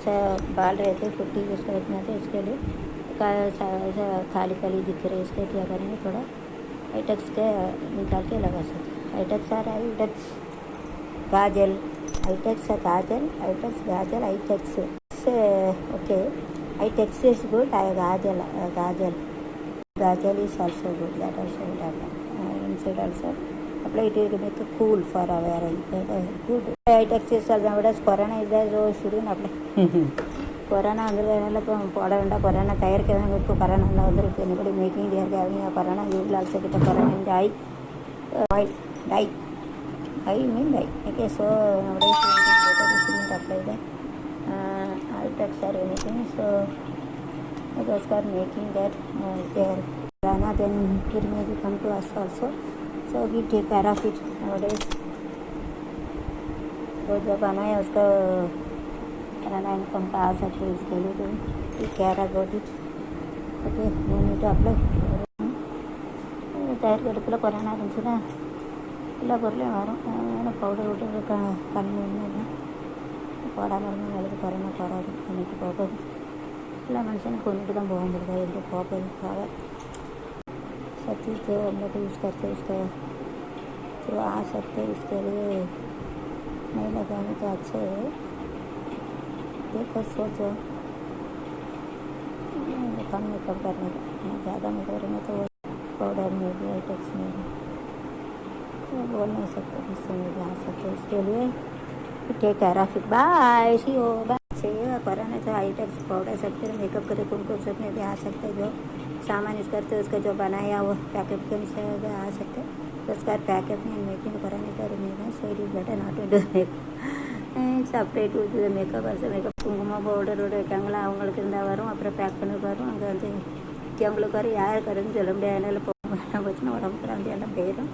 so बाल रहते 50 use करते हैं तो इसके लिए काली दिख रही है इसके क्या करेंगे थोड़ा आइटेक्स के निकाल के लगा सकते आइटेक्स आ रहा है Eyetex kajal Eyetex okay Eyetex is good kajal is also good that also inside also apply it to make it cool for our good Eyetex is nowadays corona is there so shouldn't apply corona வந்துருக்கனால இப்போ போட வேண்டாம் கொரோனா தயாரிக்க தான் இப்போ கொரோனா வந்துருக்கு என்னபடி மேக்கிங் டியர் கேவிங் கொரோனா யூவில் ஆல்சோ கிட்ட கொரோனா இந்த I mean die okay so நம்மளுடைய shouldn't apply the itex or anything so those are making that their corona then it may come to us also so we take care of it nowadays तो जब आना है उसका करना income का आ सकते हैं इसके लिए तो care about it okay no need to apply தயாரிக்கிற இடத்துல கொரோனா இருந்துச்சுன்னா எல்லா பொருளையும் வரும். அதனால் பவுடர் விட்டு கண்ணு ஒன்று போடாமல் இருந்தால் நல்லது. கொரோனா போகாது, பண்ணிட்டு போகாது. எல்லா மனுஷனும் கொண்டுட்டு தான் போக முடியுது, எங்கே போகாது போக सब चीज़ जो हम लोग यूज़ करते हैं उसका जो आ सकते हैं, इसके लिए नहीं लगाने तो अच्छे है। देखो सोचो कम मेकअप करने का, ज़्यादा मेकअप करेंगे तो पाउडर में भी आईटेक्स में भी तो बोल नहीं सकते, इससे में भी आ सकते। इसके लिए take care of it, bye, see हो बाय। चाहिए कोरोना तो आईटेक्स पाउडर सब फिर मेकअप करे कुमकुम सब में भी आ सकते। जो सामान यूज़ करते उसका जो बनाया वो पैकेट के से आ सकते। तो उसका पैकेट में मेकिंग कराने का नहीं, so it is better not to do separate ஊற்றுது மேக்கப் அரிசி மேக்கப் குங்குமம் பவுடர் வைக்காங்களா, அவங்களுக்கு இருந்தால் வரும். அப்புறம் பேக் பண்ணி வரும். அங்கே வந்து எங்களுக்கு வரும், யாருக்கு வரும்னு சொல்ல முடியாது. அதனால் போச்சுன்னா உடம்புக்கு வந்து எல்லாம் போயிடும்।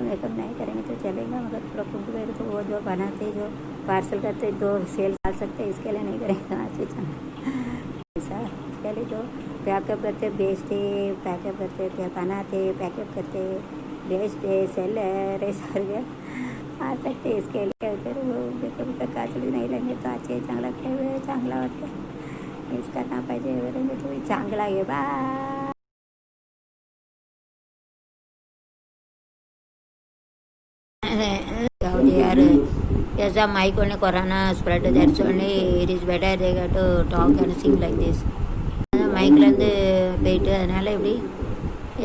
मेकअप नहीं करेंगे तो चलेगा, मगर पूरा कुछ पेड़ तो वो जो बनाते जो पार्सल करते जो सेल आ सकते इसके लिए नहीं करेंगे। ऐसा इसके लिए जो पैकअप करते बेचते, पैकअप करते बनाते, पैकअप करते बेचते, सेलर ऐसा आ सकते। इसके लिए फिर वो मेकअप का काजल नहीं लेंगे तो अच्छे चांगला खेळ चांगला वाटतं। इसका ना पाहिजे वगैरे तो चांगला आहे बा। यार ऐसा mic only corona spread, that's only it is better they got to talk and sing like this. மைக்லேருந்து போயிட்டு அதனால் இப்படி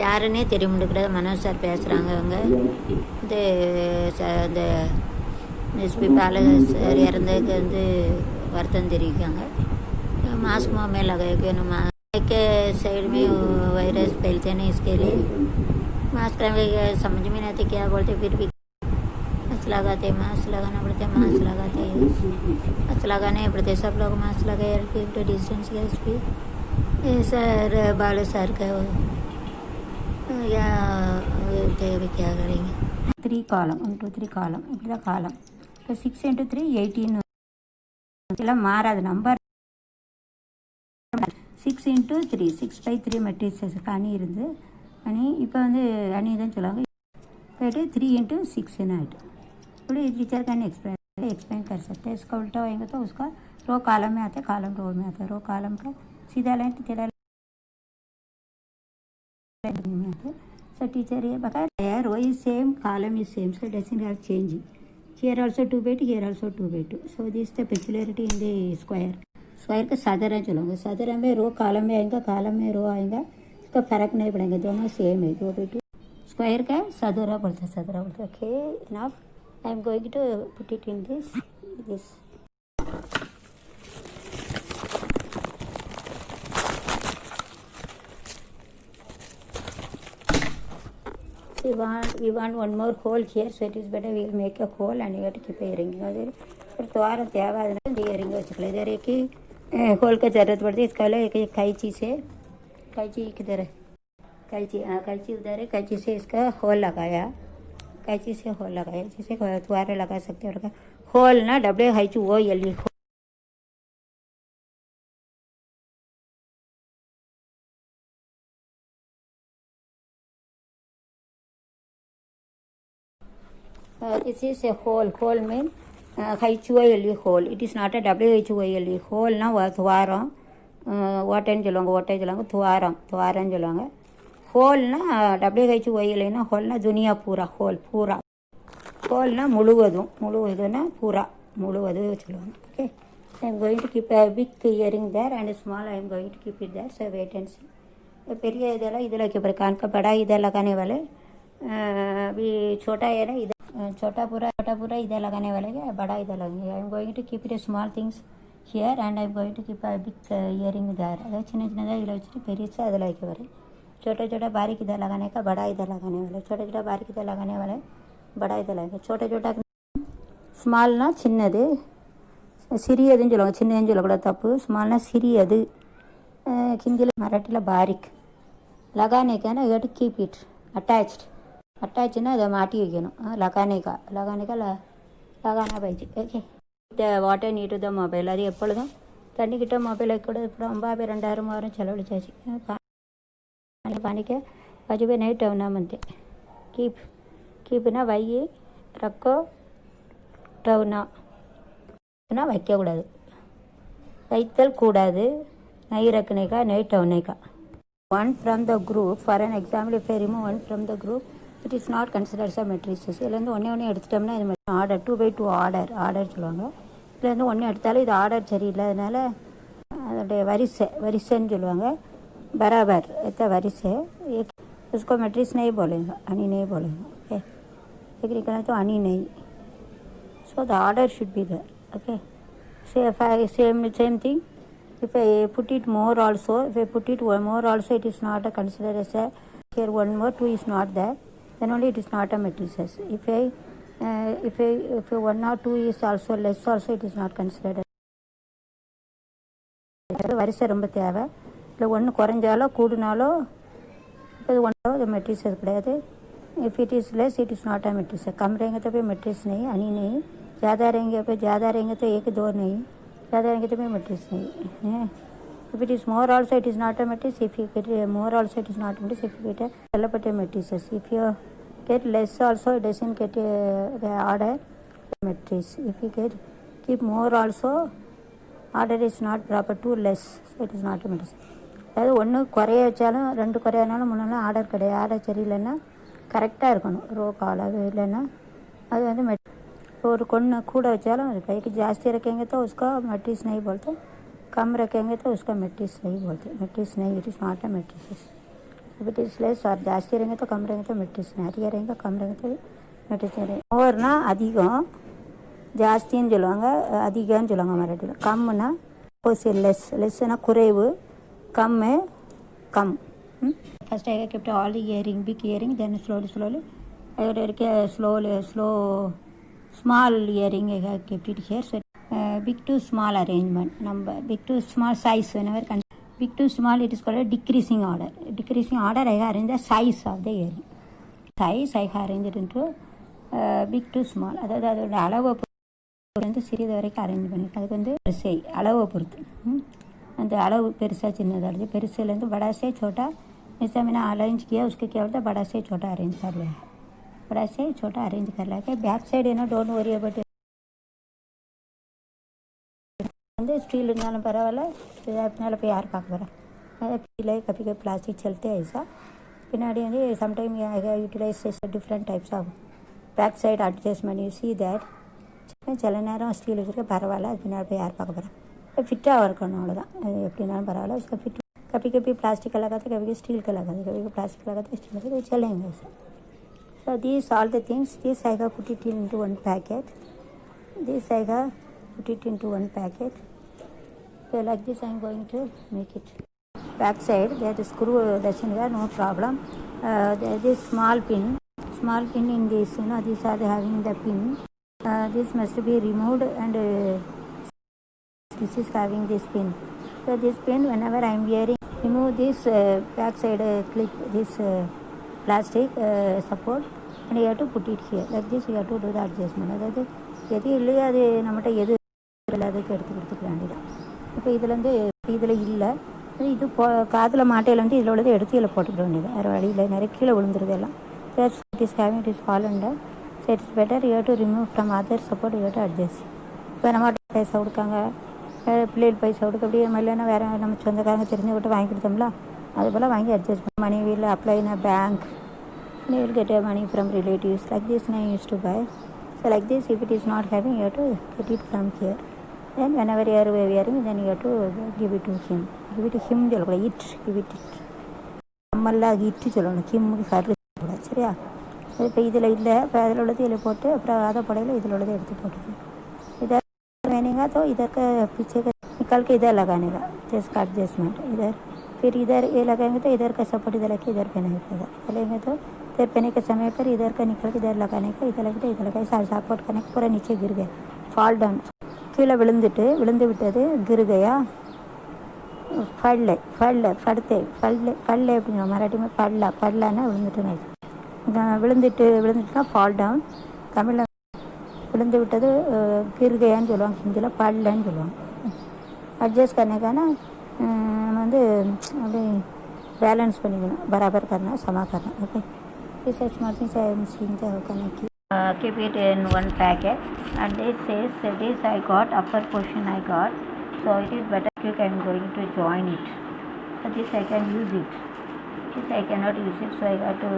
யாருன்னே தெரிய முடியாது. மனோஜ் சார் பேசுகிறாங்க. அவங்க வந்து இந்த எஸ்பி பாலகர் இறந்ததுக்கு வந்து வருத்தம் தெரிவிக்காங்க। मास्क मुँह में लगाए क्यों ना, माइक के साइड में वायरस फैलते नहीं, इसके लिए मास्क लगा। समझ में नहीं आते क्या बोलते, फिर भी मास्क लगाते, मास्क लगाना पड़ता है, मास्क लगाते, मास्क लगाने पड़ते, सब लोग मास्क लगाए। तो डिस्टेंस का एस पी सर बालू सर का या क्या करेंगे। 3 कॉलम 1 2 3 कॉलम இப்படி தான் காலம்। இப்போ 6 × 3 18 எல்லாம் மாறாது நம்பர்। 6 × 3 6/3 மெட்ரிக்ஸஸ் அணி இருந்து அணி இப்போ வந்து அணி தான் சொல்லுவாங்க। போய்ட்டு 3 × 6 ஆகிட்டு थोड़ी टीचर कैन एक्सप्लेन कर सकते हैं। इसका उल्टा होएंगे तो उसका रो कॉलम में आता है, कॉलम रो में आता है। रो कॉलम का सीधा लाइन टेढ़ा लाइन में आता है। सो टीचर ये बताया row is same, column is same, so doesn't have change. Here also 2/2, here also 2/2। So this the peculiarity in the square. Square का साधारण चलोगे, साधारण में रो कॉलम में आएगा, कॉलम में रो आएगा, इसका फर्क नहीं पड़ेगा, दोनों सेम है। 2/2 स्क्वायर का साधारा बोलते हैं, साधारा बोलते हैं। Okay enough, I am going to put it in this. We want one more hole here, so it is better we will make a hole and you have to keep a ring. फिर द्वार त्यागा ring वचकले इधर एक ही whole का ज़रूरत पड़ती है। इसका एक कैंची से, कैंची किधर है, कैंची, हाँ कैंची उधर है, कैंची से इसका होल लगाया, कैंची से होल लगाया, जिसे द्वारे लगा सकते हैं। होल ना WHOL this is a hole. Hole mean HOLE hole. It is not a WHOLE hole ना द्वारम वाटन சொல்லுவாங்க, ஓட்டை சொல்லுவாங்க, துவாரம் சொல்லுவாங்க। होल ना WHOLE ना होल ना दुनिया पूरा होल, पूरा होल ना मुழுவதும் पूरा मुழுவதும் சொல்லுவாங்க। Okay I am going to keep a big earring there and small I am going to keep it there, so wait and see। பெரிய இதெல்லாம் இதில் வைக்க போகிற कान का बड़ा इधर लगाने वाले, अभी छोटा है ना इधर, छोटा पूरा इधर लगाने वाले क्या, बड़ा इधर लगेंगे। I am going to keep it small things here and I am going to keep a big earring there. अगर சின்னதாக இதில் வச்சுட்டு பெருசாக அதில் வைக்க வரேன்। छोटा बारीक इधर लगाने का, बड़ा इधर लगाने वाले, छोटा बारीक इधर लगाने वाले, बड़ा इधर लगेगा। छोटा ஸ்மால்னா சின்னது, சிறியதுன்னு சொல்லுவாங்க, சின்னதுன்னு சொல்லக்கூடாது, தப்பு। ஸ்மால்னா சிறியது, ஹிந்தியில் மராட்டியில் பாரிக்। लगाने का ना you have to keep it attached ना அதை மாட்டி வைக்கணும்। लगाने का लगाना पाहिजे। Okay the water need to the mobile, அது எப்பொழுதும் தண்ணிக்கிட்ட மொபைலை கூட ரொம்ப 2000 3000 செலவழிச்சாச்சு। पानी के वाजबे नहीं ठेवना म्हणते. कीपना வை रखो ठेवना வைக்கக்கூடாது. வைத்தல் கூடாது. நை ரக்கனைக்கா நை டவுனைக்கா. One from the group, for an example, if I remove one from the group, it is not considered as a matrices. இதுலேருந்து ஒன்று எடுத்துட்டோம்னா இது ஆர்டர் 2/2 ஆர்டர் சொல்லுவாங்க. இதுலேருந்து ஒன்று எடுத்தாலும் இது ஆர்டர் சரியில்லை, அதனால் அதோடைய வரிசைன்னு சொல்லுவாங்க. बराबर इतना वरिसे एक उसको मैट्रिक्स नहीं बोलेगा, अनी नहीं बोलेगा. ओके, एक निकला तो अनी नहीं. So the order should be there. Okay, so if I same thing, if I put it more also, if I put it one more also, it is not considered as a, here one more 2 is not there, then only it is not a matrices. If 1 or 2 is also less also, it is not considered. வரிசை ரொம்ப தேவை. இல்லை ஒன்று குறைஞ்சாலோ கூடுனாலோ இது ஒன்றோ அது matrices கிடையாது. If it is less it is not a matrix. कम रहेंगे तो भी मेट्रिक्स नहीं, अनी नहीं. ज़्यादा रहेंगे तो 1 2 नहीं, ज़्यादा रहेंगे तो भी मेट्रिक्स नहीं है. If it is more also it is not a matrix. If you get more also it is not matrix. If you get developed matrices. If you get less also it doesn't gate the order matrix. If you keep more also order is not proper to less, so it is not a matrix. அதாவது ஒன்று குறைய வச்சாலும் 2 குறையானாலும் முன்னெல்லாம் order கிடையாது. Order சரியில்லைன்னா கரெக்டாக இருக்கணும். Row காலாக இல்லைன்னா அது வந்து இப்போ ஒரு கொன்று கூட வச்சாலும் அது கைக்கு ஜாஸ்தி रखेंगे तो उसका मैट्रिक्स नहीं बोलते, कम रखेंगे तो उसका मैट्रिक्स नहीं बोलते. मैट्रिक्स नहीं, it is not a matrix. If it is less और जास्ती रहेंगे तो कम रहेंगे तो मैट्रिक्स नहीं. அதிகம் रहेंगे कम रहेंगे तो मैट्रिक्स नहीं. ஓவர்னா அதிகம், ஜாஸ்தின்னு சொல்லுவாங்க, அதிகம்னு சொல்லுவாங்க மராட்டியில். கம்முன்னா போசி லெஸ்ஸுனா குறைவு, கம்மு கம். First I kept all the earring, big earring, then slowly அதோட இருக்க slow small earring I have kept it here. So big to small arrangement, number big to small size, whenever big to small it is called a decreasing order. I have arranged the size of the earring. Size I have arranged into big to small. அதாவது அதோட அளவை வந்து சிறிது வரைக்கும் arrange பண்ணியிருக்கேன். அதுக்கு வந்து வரிசை அளவை பொறுத்து அந்த அளவு பெருசாக சின்னதாக இருக்குது. பெருசுலேருந்து बड़ा से छोटा जैसे मैंने अरेंज किया उसके क्या होता है, बड़ा से छोटा अरेंज कर लिया है. बड़ा से छोटा अरेंज कर लिया है. बैक साइड है ना, डोंट वरी अबाउट வந்து ஸ்டீல் இருந்தாலும் பரவாயில்ல, இதனால போய் யார் பார்க்க போகிறா. கீழே கப்பி பிளாஸ்டிக் செலுத்தே ஐசா. பின்னாடி வந்து சம்டைம் யூட்டிலைஸ் டிஃப்ரெண்ட் டைப்ஸ் ஆகும். Back side adjustment you see that. சில நேரம் ஸ்டீல் வச்சுருக்க பரவாயில்ல, அது பின்னாடி போய் யார் பார்க்க போகிறா. ஃபிட்டாக இருக்கணும், அவ்வளோதான். அது எப்படினாலும் பரவாயில்ல. उसका फिट कभी प्लास्टिक का लगाते, कभी स्टील का लगाते, कभी प्लास्टिक का लगाते, स्टील लगाते, चलेंगे. So these all the things, this I have put it into one packet. This I have put it into one packet. So like this I am going to make it. Back side that screw doesn't have no problem. There is this small pin in this, you know, these are having the pin. This must be removed and this is having this pin. So this pin, whenever I am wearing, remove this back side clip, this plastic support, and you have to put it here. Like this you have to do the adjustment. அதாவது எது இல்லையோ அது நம்மகிட்ட எது அதுக்கு எடுத்து கொடுத்துக்க வேண்டியதான். இப்போ இதுலேருந்து இதில் இல்லை, இது காதில் மாட்டையிலேருந்து இதில் உள்ளதை எடுத்து இதில் போட்டுக்கிட வேண்டியது. வேறு வழியில் நிறைய கீழே விழுந்துருது எல்லாம். It is having, it is fallen down. So it is better you have to remove from other support, you have to adjust. இப்போ நம்ம பைசா கொடுக்காங்க, பிள்ளைகள் பைசா கொடுக்க, அப்படியே இல்லைன்னா வேறு நம்ம சொந்தக்காரங்க தெரிஞ்சுக்கிட்டு வாங்கி கொடுத்தோம்ல, அதுபோல் வாங்கி அட்ஜஸ்ட் பண்ணி money will apply in a bank, you will get money from relatives. Like this I used to buy. So like this, if it is not having, you have to get it from here. Then whenever you are wearing, then you have to give it to him. Give it to him சொல்லக்கூடாது, it give it. நம்மெல்லாம் இட்டு சொல்லணும், கிம்முக்கு கரு சொல்லக்கூடாது, சரியா? இப்போ இதில் இல்லை, இப்போ அதில் உள்ளது இதில் போட்டு அப்புறம் அதை படையில் இதில் உள்ளதை எடுத்து போட்டுக்கணும். इधर पहनेगा तो इधर का पीछे का निकाल के इधर लगाने का, जिसका एडजस्टमेंट इधर. फिर इधर ये लगाएंगे तो इधर का सपोर्ट इधर लगे, इधर पहने पड़ेगा. चलेंगे तो इधर पहने के समय पर इधर का निकल के इधर लगाने का, इधर लगे तो इधर लगा, सारे सपोर्ट करने का, पूरा नीचे गिर गया, फॉल डाउन. கீழே விழுந்து விட்டது, गिर गया. फड़ले அப்படிங்கிற மராட்டி में படலான்னா விழுந்துட்டுனா ஃபால் டவுன். தமிழில் விழுந்து விட்டது गिर गयाன்னு சொல்லுவாங்க, ஹிந்தியில் படலன்னு சொல்லுவாங்க. அட்ஜஸ்ட் பண்ணிக்கானா நம்ம வந்து அப்படி बैलेंस பண்ணிக்கணும் बराबर करना समा करना okay this is small things I am seeing the connect keep it in one packet and it says this I got upper portion I got so it is better quick I am going to join it so this I can use it this I cannot use it so I got to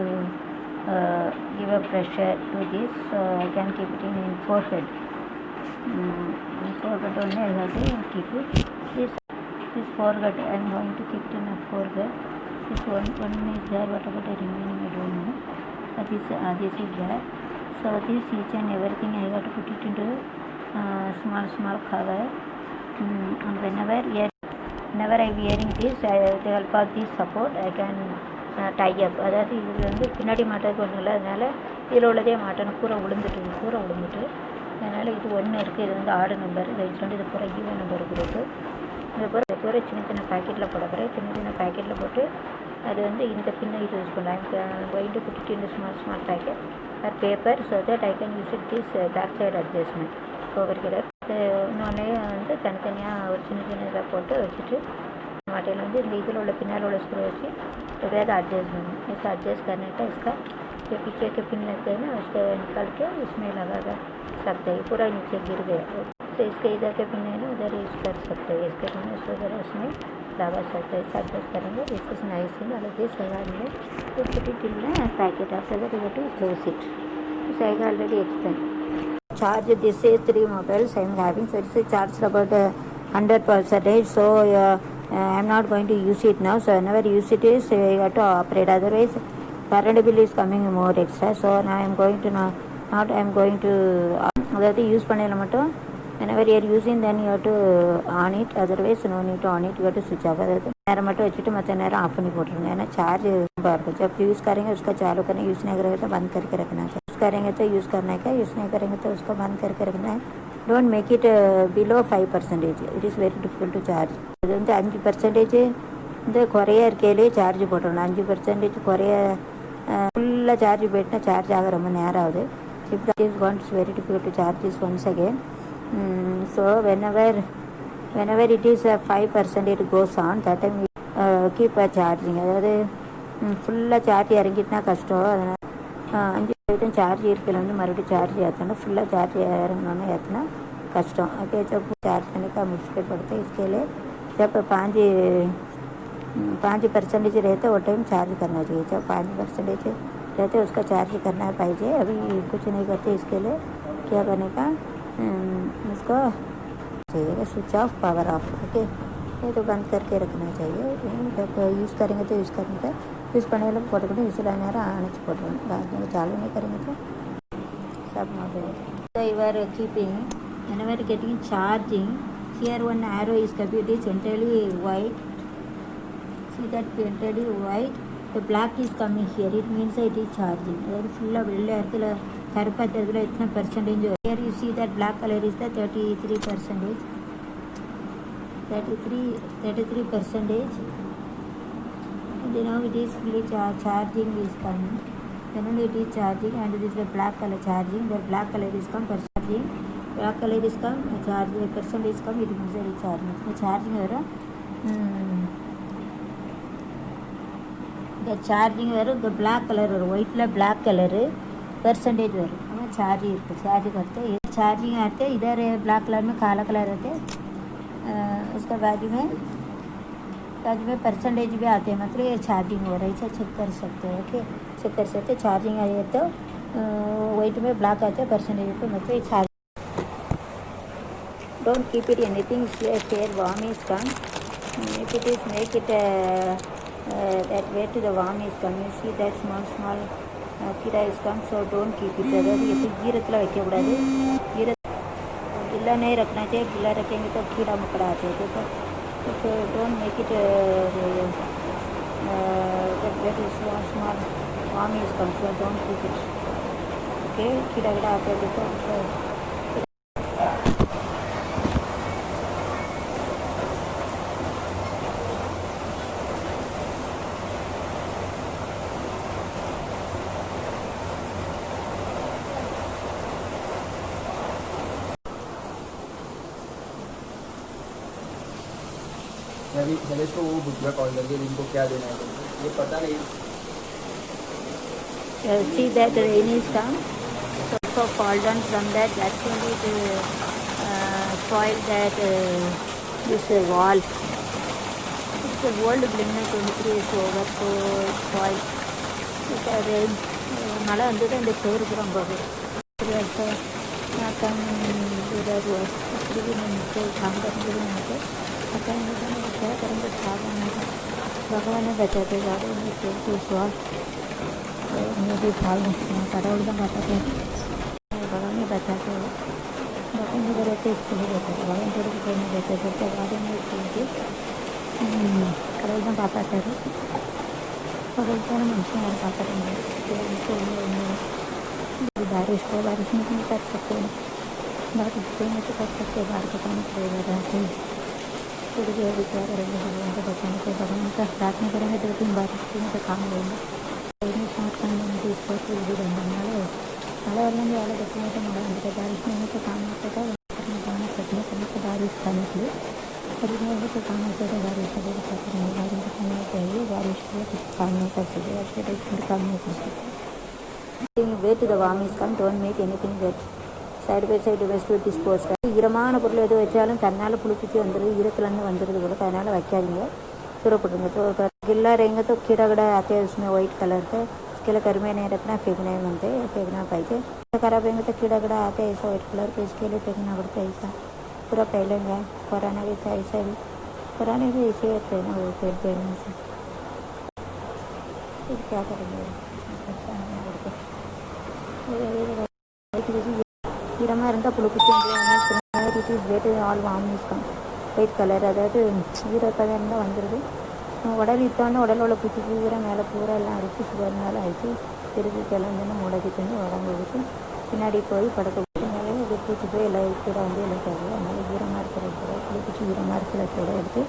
give a pressure to this so I can keep it in forehead forehead only I have to keep it this forehead I am going to keep it in a forehead this one is there what about the remaining I don't know this is there so this each and everything I got to put it into small cover and whenever I wearing this with the help of this support I can tie up அதாவது இது வந்து பின்னாடி மாட்டுறதுக்கு ஒன்றும் இல்லை அதனால் இதில் உள்ளதே மாட்டணும் பூரா விழுந்துட்டு அதனால் இது ஒன்று இருக்குது இது வந்து ஆடு நம்பர் இதை வச்சுட்டு இது பூரா ஈவன் நம்பர் கொடுத்து இது பூரா சின்ன பேக்கெட்டில் போட போகிறேன் சின்ன பேக்கெட்டில் போட்டு அது வந்து இந்த பின்னை இது யூஸ் பண்ணலாம் going to put it in a small packet or paper so that I can use it this back side adjustment over here இன்னொன்னே வந்து தனித்தனியாக ஒரு சின்ன இதாக போட்டு வச்சுட்டு माटेल வந்து இந்த இதில் உள்ள பின்னால் உள்ள ஸ்க்ரூ வச்சு எப்படியாவது एडजस्ट பண்ணணும் ऐसा एडजस्ट करने का इसका जो पीछे के पिन लगते हैं ना उसको निकाल के इसमें लगा सकते हैं पूरा नीचे गिर गया तो इसके इधर के पिन है ना उधर यूज कर सकते हैं इसके पिन उधर उसमें लगा सकते हैं एडजस्ट करेंगे दिस इज नाइस इन अलग दिस लगाएंगे तो put it in a packet after that you have to close it so I already explained charge this is 3 mobiles I am having so it's charged about 100% so I am not going to use it now so whenever you use it is you have to operate otherwise current bill is coming more extra so now I am going to not I am going to அதாவது use பண்ணல மட்டும் whenever you are using then you have to on it otherwise no need to on it you have to switch off அதாவது நேரம் மட்டும் வச்சுட்டு மற்ற நேரம் of பண்ணி போட்டுருங்க ஏன்னா चार्ज ரொம்ப இருக்கும் जब यूज़ करेंगे उसका चालू करना यूज़ नहीं करेंगे तो बंद करके रखना है यूज़ करेंगे तो यूज़ करना है यूज़ नहीं करेंगे तो उसको बंद करके रखना है don't make it below 5% it is very difficult to charge அது வந்து 5% இந்த குறைய இருக்கையிலே சார்ஜ் போட்டுடணும் 5% குறைய ஃபுல்லாக சார்ஜ் போயிட்டுனா சார்ஜ் ஆக ரொம்ப நேரம் ஆகுது if that is once very difficult to charge this once again so whenever it is 5% it goes on that time keep charging அதாவது ஃபுல்லாக சார்ஜ் இறங்கிட்டுனா கஷ்டம் அதனால் 5% சார்ஜ் இருக்கையில் வந்து மறுபடியும் சார்ஜ் ஏற்றணும் ஃபுல்லாக சார்ஜ் இறங்கணுன்னு ஏற்றினா कष्टम ओके जब चार्ज करने का मुश्किल पड़ता है इसके लिए जब 5% रहते वो टाइम चार्ज करना चाहिए जब 5% रहते उसका चार्ज करना चाहिए अभी कुछ नहीं करते इसके लिए क्या करने का उसको चाहिए switch off power of okay ये तो बंद करके रखना चाहिए जब यूज़ करेंगे तो यूज़ करने का यूज़ करने वाले पोटकूँ यूज़ लाने आने पोटकूँ बाद में चालू नहीं करेंगे तो सब model so you are keeping whenever getting charging here one arrow is kept it is entirely white see that entirely white the black is coming here it means it is charging अगर फुल्ला வெள்ளை இடத்துல கருப்பா தெரியல इतना percentage here you see that black color is the 33% 33% and now it is fully charging is coming then only it is charging and this is the black color charging the black color is come for charging black color is come charge percentage come it means it is charging the charging வரும் the charging வரும் the black color வரும் whiteல black color percentage வரும் हमें charge इருக்கு charge करते ये charging आते इधर black color में काला color रहते उसका बाजू में परसेंटेज भी आते हैं मतलब ये चार्जिंग हो रहा है इसे चेक कर सकते हैं ओके चेक कर सकते हैं चार्जिंग आ जाए तो वाइट में ब्लैक आते हैं परसेंटेज पे मतलब ये charge don't keep it anything इसलिए fair warm is come if it is make it that way to the warm is come you see that small kira is come so don't keep it अगर ये गिरतला வைக்க கூடாது गिला नहीं रखना चाहिए गिला रखेंगे तो कीड़ा मकोड़ा आते हैं so don't make it that is small warm is come so don't keep it okay कीड़ा आते हैं तो मैं भी शैलेश को वो पूछ रहा कॉल करके इनको क्या देना है तुमको, ये पता नहीं। See that rain is come, so fall down from that. That's only to spoil that this wall. It's a old building, 23 years over, so spoil. It's a rain. மழை வந்தது அந்த சோறுக்கு ரொம்ப भगवान ने बचाते जा रहे हैं विश्वास मुझे फाल கடவுள் தான் பார்த்தாங்க भगवान बचाते हैं भगवान इधर रहते इसके लिए रहते हैं भगवान थोड़ी कोई नहीं रहते सबके बारे में கடவுள் தான் பார்த்தாரு கடவுள் தான் मनुष्य यार பார்த்தாங்க बारिश को बारिश में नहीं कर सकते बारिश में तो कर सकते बाहर का पानी पड़ेगा रहते थोड़ी देर भी क्या करेंगे भगवान को बचाने के भगवान का प्रार्थना करेंगे 2-3 बारिश में तो काम होगा स्टार्ट करने में भी इसको भी रहना मಳೆ वाले में वाले देखने तो मड़ा होता बारिश में तो काम होता था करना सकने के बारिश खाने के लिए खरीदने में तो काम होता था बारिश का बारिश खाना चाहिए बारिश में कुछ काम नहीं कर सकते अच्छे काम नहीं कर सकते wet the warm is come don't make anything wet side by side best to dispose ஈரமான பொருள் எது வச்சாலும் தன்னால் புளிப்பிச்சு வந்துடுது ஈரத்துலேருந்து வந்துடுது கூட அதனால் வைக்காதீங்க सुरपड़ेंगे तो गिल्ला रहेंगे तो कीड़ा गड़ा आते हैं उसमें वाइट कलर के उसके लिए गर्मी नहीं रखना फेंकने बनते फेंकना पाइए खराब रहेंगे तो कीड़ा गड़ा आते हैं ऐसा वाइट कलर के इसके लिए फेंकना पड़ता है ऐसा पूरा फैलेंगे पुराना भी था ऐसा भी पुराने भी ऐसे होते हैं ना वो पेड़ देने से फिर क्या करेंगे ஈரமாக இருந்தால் புளிப்பிச்சு it is wet all warm use come white colour அதாவது ஈரப்பதம் இருந்தால் வந்துடுது உடல் இத்தோன்னு உடல் உள்ள பூச்சி பூரா மேலே பூரா எல்லாம் அடித்து சுகர்னால அடித்து திருப்பி கிளம்புன்னு முடக்கி தந்து உடம்பு வச்சு பின்னாடி போய் படுக்க போனாலே இது பூச்சி போய் எல்லாம் கூட வந்து எல்லாம் தேவை அதனால் ஈரமாக இருக்கிற கூட புளிப்பிச்சு ஈரமாக இருக்கிற கூட எடுத்து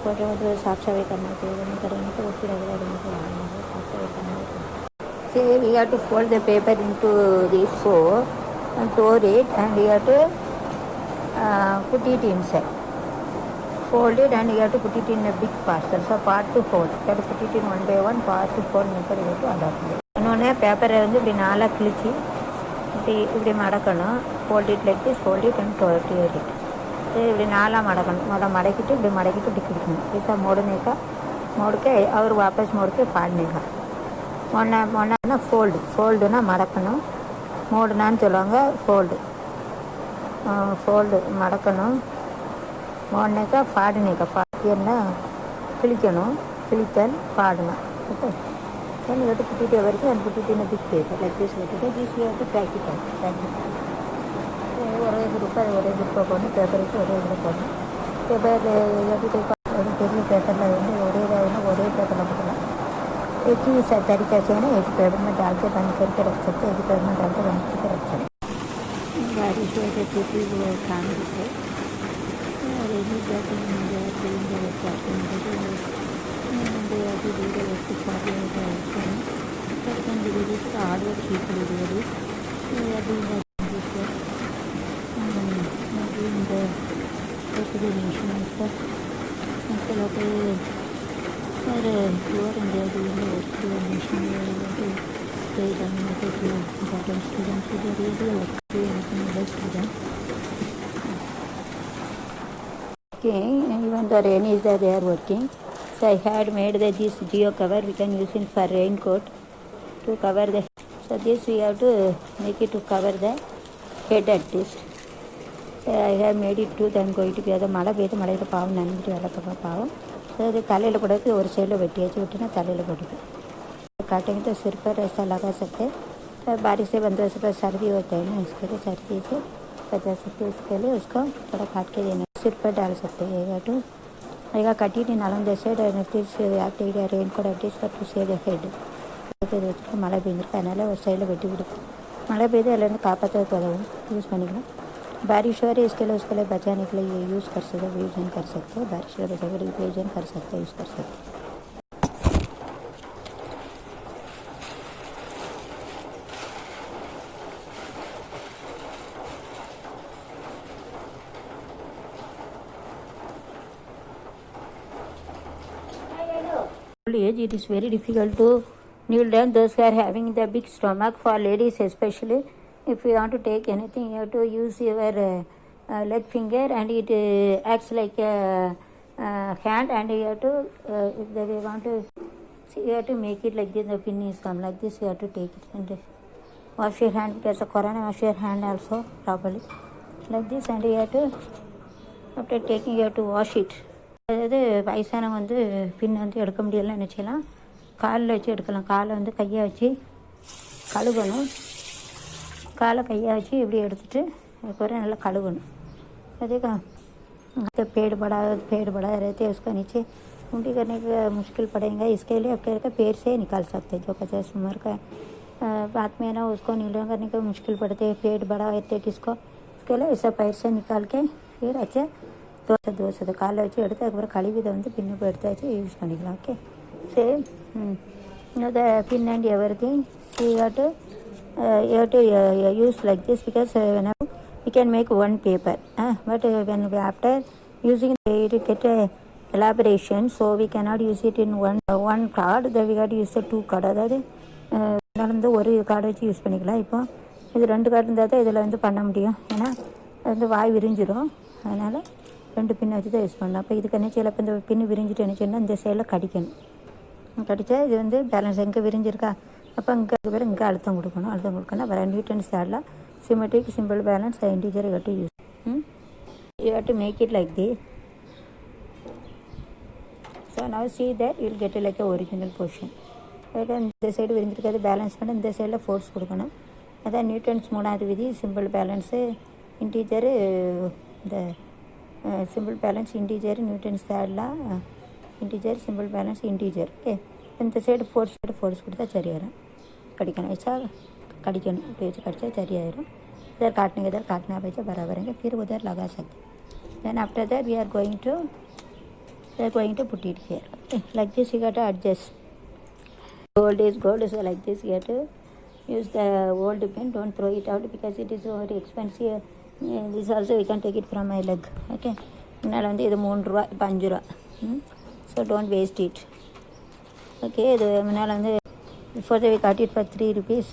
கொஞ்சம் கொஞ்சம் சாட்சாவே करना चाहिए करेंगे तो उसकी रगड़ा साक्षावे करना say we have to fold the paper into this four and tore it and we have to put it inside fold it and you have to put it in a big parcel so part to fold you have to put it in one by one part to fold method you have to adopt இன்னொன்று பேப்பரை வந்து இப்படி நாளாக கிழிச்சு இப்படி மடக்கணும் fold it like this fold it and tear it இப்படி நாளாக मडकணும் मडकिட்டு இப்படி இப்படி கிழிக்கணும் ऐसा मोड़ने का मोड़ के और वापस मोड़ के फाड़ने का मोड़ना फोल्डना मडकணும் मोड़नाன்னு சொல்லுவாங்க फोल्ड मडकணும் मोड़ने का फाड़ने का फाड़ना किलिकணும் किलिकल फाड़ना okay then you have to put it everything and put it in a big paper like this this you have to practical ஒரே குரூப்பாக போடணும் பேப்பருக்கு ஒரே இதில் போடணும் பேப்பர் எப்படி ஒரு பெரிய பேப்பரில் வந்து ஒரே பேப்பரில் போடலாம் एक ही तरीका से है ना एक पेपर में डाल के बंद करके रख सकते एक पेपर में डाल के बंद करके रख सकते बारिश वजह से वो काम है रेनी जाते हैं हार्ड वर्क शीट और पूअर इंडिया की nation important students who are really lucky and best students. Okay, even the rain is there, they are working. So I had made this geo cover we can use it for raincoat to cover the. So this we have to make it to cover the head at least. So I have made it too. Then going to be other mala be the mala the power nani wala power. So the தலையில் போடுறது ஒரு சைடில் வெட்டியாச்சு விட்டுனா தலையில் போடுது काटेंगे तो सिर पर ऐसा लगा सकते हैं तो बारिश से बंद से सर्दी होता है ना इसके लिए सर्दी से बचा सकते हैं इसके लिए उसको थोड़ा काट के देना सिर पर डाल सकते हैं तो ಈಗ ಕಟ್ಟಿಟ್ಟು ನಾಲೊಂದು ಸೈಡ್ ಪ್ಲೀಸ್ ಆಗ್ತಾ ರೈನ್ ಕೂಡ at least to save the head மழை பெய்ஞ்சிருக்கு அதனால் ஒரு சைடில் வெட்டி விடுது மழை பெய்து எல்லாரும் காப்பாற்றுறதுக்கு உதவும் यूज़ பண்ணிக்கலாம் बारिश हो रही है इसके लिए उसके लिए बचाने के लिए ये यूज़ कर सकते हैं यूजन कर सकते हैं बारिश का बचाने के लिए यूजन कर सकते हैं यूज़ कर सकते हैं old age, it is very difficult to kneel down. Those who are having the big stomach, for ladies especially, if you want to take anything, you have to use your leg finger, and it acts like a hand, and you have to, if they want to, see, you have to make it like this. The pin is come like this. You have to take it and wash your hand, because of corona. Wash your hand also properly, like this, and you have to, after taking, you have to wash it. அதாவது வயசானவங்க வந்து பின் வந்து எடுக்க முடியலன்னு நினச்சிக்கலாம், காலில் வச்சு எடுக்கலாம். காலை வந்து கையை வச்சு கழுவணும். காலை கையை வச்சு இப்படி எடுத்துகிட்டு அதுக்கப்புறம் நல்லா कழுवணும். देखा तो पेड़ बड़ा रहते हैं, उसका नीचे उल्टी करने का मुश्किल पड़ेगा. इसके लिए आपके पैर से निकाल सकते हैं. जो 50 उम्र का बात में ना, उसको नीला करने का मुश्किल पड़ते हैं. पेड़ बड़ा रहते किसको, उसके लिए ऐसा पैर से निकाल के फिर अच्छा தோசை காலை வச்சு எடுத்து அதுக்கப்புறம் கழுவி இதை வந்து பின்னு போய் எடுத்து வச்சு யூஸ் பண்ணிக்கலாம். Okay, same the pin and everything. So you have to use like this, because whenever we can make one paper, but when we after using it get a elaboration, so we cannot use it in one card. Then we got to use the two card. அதாவது வந்து ஒரு card வச்சு use பண்ணிக்கலாம். இப்போ இது 2 card இருந்தால் தான் இதில் வந்து பண்ண முடியும். ஏன்னா அது வந்து வாய் விரிஞ்சிடும். அதனால் 2 பின்னை வச்சு தான் யூஸ் பண்ணலாம். அப்போ இதுக்கு என்ன செய்யலாம், இப்போ இந்த பின்னு விரிஞ்சிட்டு என்ன செய்யணும், இந்த சைடில் கடிக்கணும். கடித்தா இது வந்து பேலன்ஸ் எங்கே விரிஞ்சிருக்கா, அப்போ இங்கே பேர் இங்கே அழுத்தம் கொடுக்கணும். அழுத்தம் கொடுக்கணும். வேறு நியூட்டன் ஸ்டார்டில் symmetric, simple balance, integer you have to use. You have to make it like this. So now see that you will get like a original portion. இந்த சைடு விரிஞ்சிருக்காது, பேலன்ஸ் பண்ணி இந்த சைடில் ஃபோர்ஸ் கொடுக்கணும். அதான் நியூட்டன்ஸ் 3வது விதி. சிம்பிள் பேலன்ஸு, இன்டீஜரு, இந்த சிம்பிள் பேலன்ஸ், இன்டீஜர், நியூட்டன்ஸ் தேர்ட்லாம் integer, simple balance, integer. Okay, இந்த சைடு ஃபோர்ஸ் கொடுத்தா சரியாயிடும். கடிக்கணும் வச்சா कड़िकन कड़चा चरी इधर काटना बच्चा बराबर है फिर उधर लगा सकते. Then after that we are going to put it here. Okay. Like this you got to adjust. Gold is gold, so like this you have to use the old pen. Don't throw it out because it is very expensive. This also we can take it from my leg. Okay. Now இது 3 ரூபாய் 5 ரூபாய். So don't waste it. Okay. இது முன்னால வந்து before we got it for 3 rupees.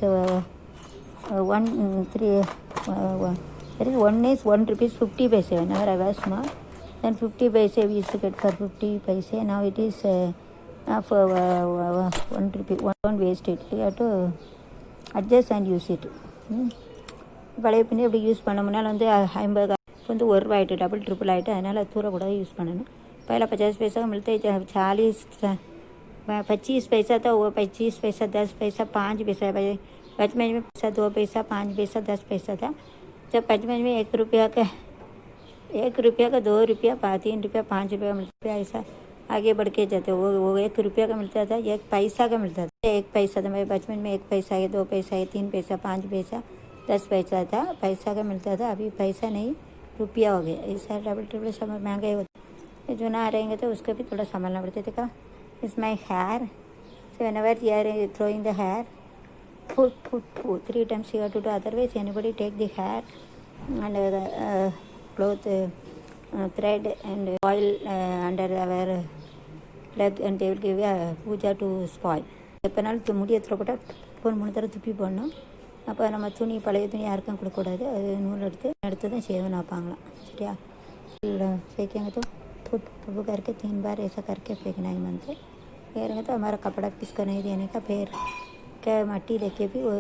One is 1 rupees 50 paise. Whenever I was small, then 50 paise we used to get for 50 paise. Now it is for 1 rupee. Don't waste it. You have to adjust and use it. பழைய பின்னே இப்படி use பண்ண முன்னால் வந்து 50 வந்து 1 ரூபாய் ஆகிட்டு, double triple ஆகிட்டு. அதனால் தூரக்கூடாது, யூஸ் பண்ணணும். पहला 50 पैसा मिलते 40 25 पैसा था, वो 25 पैसा 10 पैसा 5 पैसा. बचपन में पैसा 2 पैसा 5 पैसा 10 पैसा था. जब बचपन में 1 रुपया का 2 रुपया 3 रुपया 5 रुपया मिलता था. ऐसा आगे बढ़ के जाते. वो 1 रुपया का मिलता था, 1 पैसा का मिलता था. 1 पैसा था. मेरे बचपन में 1 पैसा है, 2 पैसा है, 3 पैसा 5 पैसा 10 पैसा था. पैसा का मिलता था. अभी पैसा नहीं, रुपया हो गया. ऐसा डबल ट्रिपल सब महंगे होते. जो ना रहेंगे तो उसको भी थोड़ा संभालना पड़ता था. Is my hair. So whenever you are throwing the hair, put 3 times you have to do. Otherwise anybody take the hair and the cloth thread and oil under our leg and they will give a puja to spoil. எப்போனாலும் முடி எத்தனை போட்டால் 3 தடவை துப்பி போடணும். அப்போ நம்ம துணி பழைய துணி யாருக்கும் கொடுக்கக்கூடாது. அது நூல் எடுத்து தான் சேவன் வைப்பாங்களாம். சரியா? फेंकेंगे तो फुट करके 3 बार ऐसा करके फेंकना ही मनते. फेंकेंगे तो हमारा कपड़ा किसको नहीं देने का. फिर क्या मट्टी लेके भी वो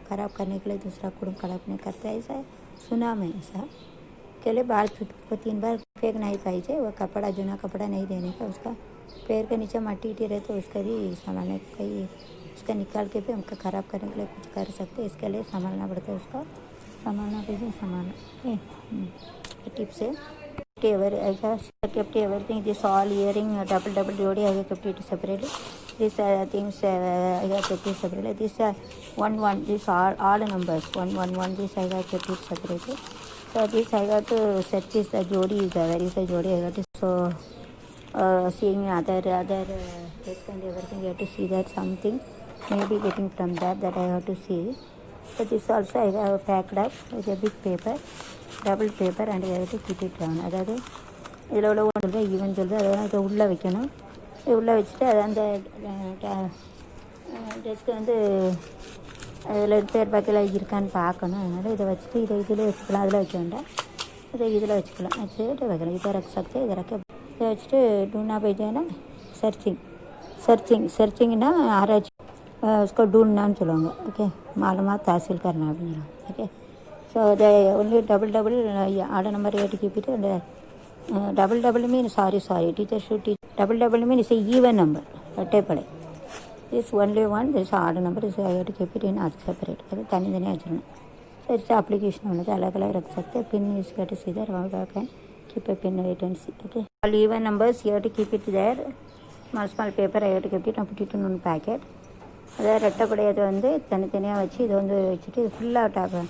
ख़राब करने के लिए दूसरा कुड़म खराब नहीं करता है. ऐसा सुना मैं. ऐसा के लिए बाल को 3 बार फेंकना ही चाहिए. वो कपड़ा जुना कपड़ा नहीं देने का. उसका पैर के नीचे मट्टी रहे तो उसका भी संभालने कहीं उसका निकाल के भी हमको ख़राब करने के लिए कुछ कर सकते. इसके लिए संभालना पड़ता है. उसका संभालना कैसे संभालना टिप्स है. I have kept everything. This all earring double jodi I have kept it separately. These things I have kept it separately. This 1 this all numbers 1 this I have kept it separately. So this I got to set this jodi is where is the jodi I got to. So seeing other text and everything you have to see that something maybe getting from that I have to see. So this also I have packed up with a big paper, double paper, and I have to keep it down. அதாவது இதில் உள்ள ஒன்று even சொல்லுது. அதெல்லாம் இதை உள்ளே வைக்கணும். இது உள்ளே வச்சுட்டு அது அந்த டெஸ்க்கு வந்து அதில் பேர் பக்கத்தில் இருக்கான்னு பார்க்கணும். அதனால் இதை வச்சுட்டு இதை இதில் வச்சுக்கலாம், அதில் வைக்க வேண்டாம், இதை இதில் வச்சுக்கலாம். வச்சுட்டு வைக்கலாம். இதை रख सकते इधर रख இதை வச்சுட்டு ढूंढना போயிட்டேன்னா सर्चिंगना ஆராய்ச்சி उसको ढूंढनाன்னு சொல்லுவாங்க. ஓகே, मालूमात हासिल करना அப்படின்னு. ஓகே, ஸோ அதை ஒன்லி டபுள் ஆர்டர் நம்பர் 8 கீப்பிட்டு அந்த double mean sorry teacher should teach double mean is a even number இரட்டைப்படை. this only one, this order number is I have to keep it in as separate. அது தனித்தனியாக வச்சுக்கணும். So it's application உள்ளது अलग अलग रख सकते हैं. Pin is get to see there, how can keep a pin wait and see. Okay, all even numbers you have to keep it there. small paper I have to keep it and put it in one packet. அதை ரெட்டைப்படை அது வந்து தனித்தனியாக வச்சு இதை வந்து வச்சுட்டு இது ஃபுல்லாக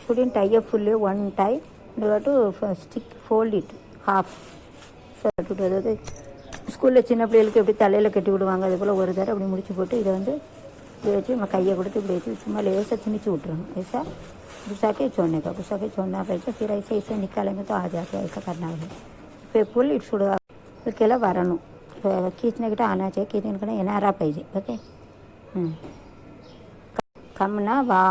put in tie up fully one tie. you have to stick fold it half. So அதாவது ஸ்கூலில் சின்ன பிள்ளைகளுக்கு எப்படி தலையில் கட்டி விடுவாங்க, அது போல் ஒரு தடவை அப்படி முடிச்சு போட்டு இதை வந்து இப்படி வச்சு நம்ம கையை கொடுத்து இப்படி வச்சு சும்மா லேசாக திணிச்சு விட்ருவோம். ऐसा घुसा के छोड़ने का, घुसा के छोड़ना पड़ेगा. फिर ऐसे निकालेंगे तो आ जाता है. ऐसा करना है. फिर फुल इट शुड इसके வரணும். खींचने கிட்ட आना चाहिए. खींचने का एनारा पाहिजे. ओके, கம்னா வா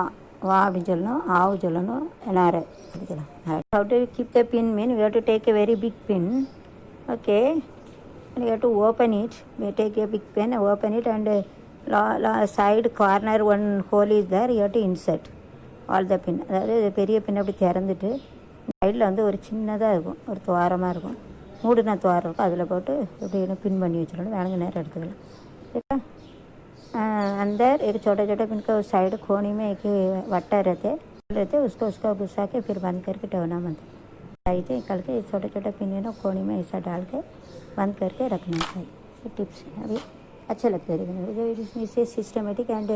அப்படின்னு சொல்லணும், ஆவு சொல்லணும், எனார அப்படி சொல்லணும். how to keep the pin mean we have to take a very big pin. Okay, and you have to open it. We take a big pin, open it, and side corner one hole is there. You have to insert all the pin. அதாவது பெரிய பின் அப்படி திறந்துட்டு சைடில் வந்து ஒரு சின்னதாக இருக்கும், ஒரு துவாரமாக இருக்கும், மூடின துவாரம் இருக்கும். அதில் போட்டு எப்படி பின் பண்ணி வச்சிடணும். வேணுங்க நேரம் எடுத்துக்கலாம். சரியா? अंदर एक छोटा पिन का उस साइड कोने में एक वट्टा रहते उसको घुसा के फिर बंद करके टवना बनता है. निकाल के छोटा पिन है ना कोने में ऐसा डाल के बंद करके रखना चाहिए. टिप्स अभी अच्छे लगते हैं. इसमें systematic and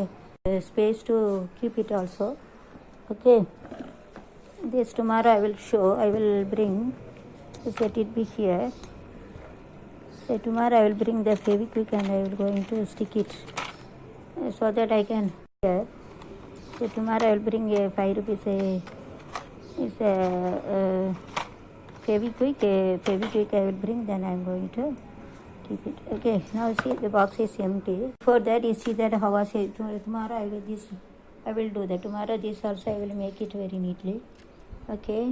space to keep it also. Okay, this tomorrow I will show, I will bring, let it be here. So tomorrow I will bring the Fevikwik and I will going to stick it so that I can here. So tomorrow I will bring a 5 rupees Fevikwik I will bring, then I am going to keep it. Okay, now see the box is empty. For that you see that how I say tomorrow I will do that. Tomorrow this also I will make it very neatly. Okay,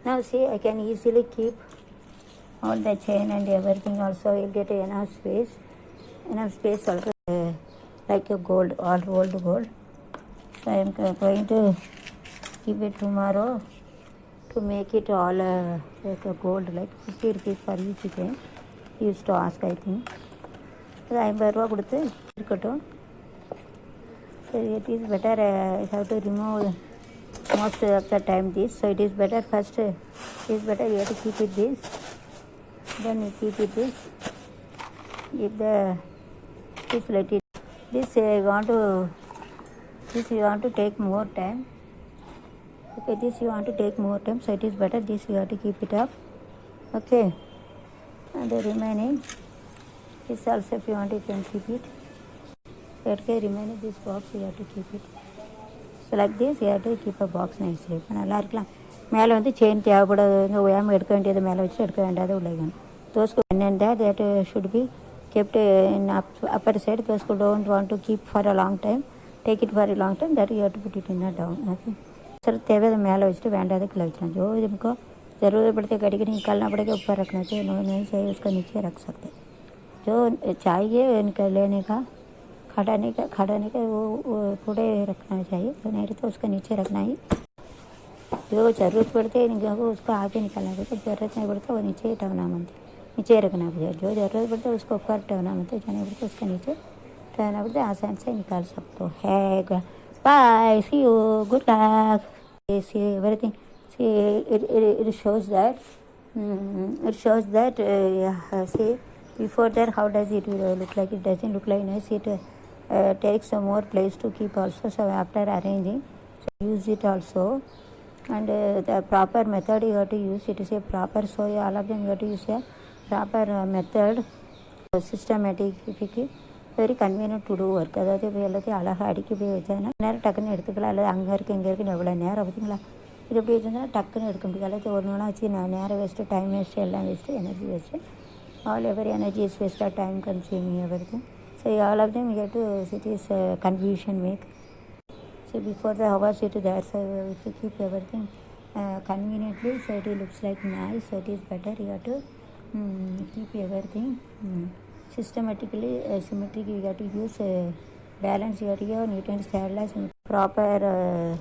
now see I can easily keep all the chain and everything. Also you'll get enough space also, like a gold, all rolled gold. So I am going to keep it tomorrow to make it all like a gold, like 50 rupees for each chain. He used to ask, I think. So 50 ரூபா கொடுத்து இருக்கட்டும். So it is better, I have to remove most of the time this. So it is better first, it is better you have to keep it this. Then you keep it this. If this let it. This you want to take more time. Okay, this you want to take more time. So it is better this you have to keep it up. Okay, and the remaining this also if you want you can keep it. Okay, remaining this box you have to keep it. So like this you have to keep a box nicely. நல்லா இருக்கலாம். மேலே வந்து chain தேவைப்படாத ஓயாமல் எடுக்க வேண்டியது மேலே வச்சு எடுக்க வேண்டாத உள்ளேக்கணும். Those who and that should be kept in upper side. Those who don't want to keep for a long time, take it for a long time, that you have to put it in a down. Okay, sir தேவை மேலே வச்சுட்டு வேண்டாத கீழே வச்சுக்கலாம். जो इनको ज़रूरत पड़ती है गाड़ी के निकालना पड़ेगा ऊपर रखना चाहिए. नहीं चाहिए उसका नीचे रख सकते. जो चाहिए इनका लेने का खड़ाने का वो पूरे रखना चाहिए. तो नहीं तो उसका नीचे रखना ही. जो ज़रूरत पड़ती है इनको उसको आगे निकालना पड़ता है. ज़रूरत नहीं पड़ता वो नीचे टवना बनती, नीचे रखना पड़ेगा. जो ज़रूरत पड़ता है उसको ऊपर टवना बनता है, जाना पड़ता है उसका नीचे टवना पड़ता है. आसान से निकाल सकते हो. है bye, see you, good luck. See everything. See it shows that see before that how does it look like. It doesn't look like nice. It takes some more place to keep also. So after arranging, so use it also. And the proper method you have to use. It is a proper, so all of them you have to use a proper method, systematic, very convenient to do work. அதாவது இப்போ எல்லாத்தையும் அழகாக அடுக்கி போய் வச்சதுன்னா நேரம் டக்குன்னு எடுத்துக்கலாம். அல்லது அங்கே இருக்குது இங்கே இருக்குன்னு எவ்வளோ நேரம் பார்த்தீங்களா. இது எப்படி வச்சுருந்தா டக்குன்னு எடுக்க முடியாது. எல்லாத்தையும் ஒரு நாளாக வச்சு நான் நேரம் வேஸ்ட்டு, டைம் வேஸ்ட்டு, எல்லாம் waste, energy waste. all every energy is wasted, time consuming, everything. So all of them you have to, it is confusion make. So before the hours it is there, so if you keep everything conveniently, so it looks like nice, so it is better. You have to keep everything systematically, symmetric. You have to use balance. You have to use Newton's third law, proper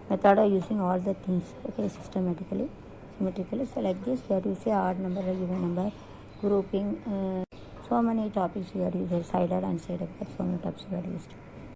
method of using all the things, okay, systematically, symmetrically. So like this, you have to say odd number or even number, grouping. So many topics you have used, side and side effect, so many topics you have used.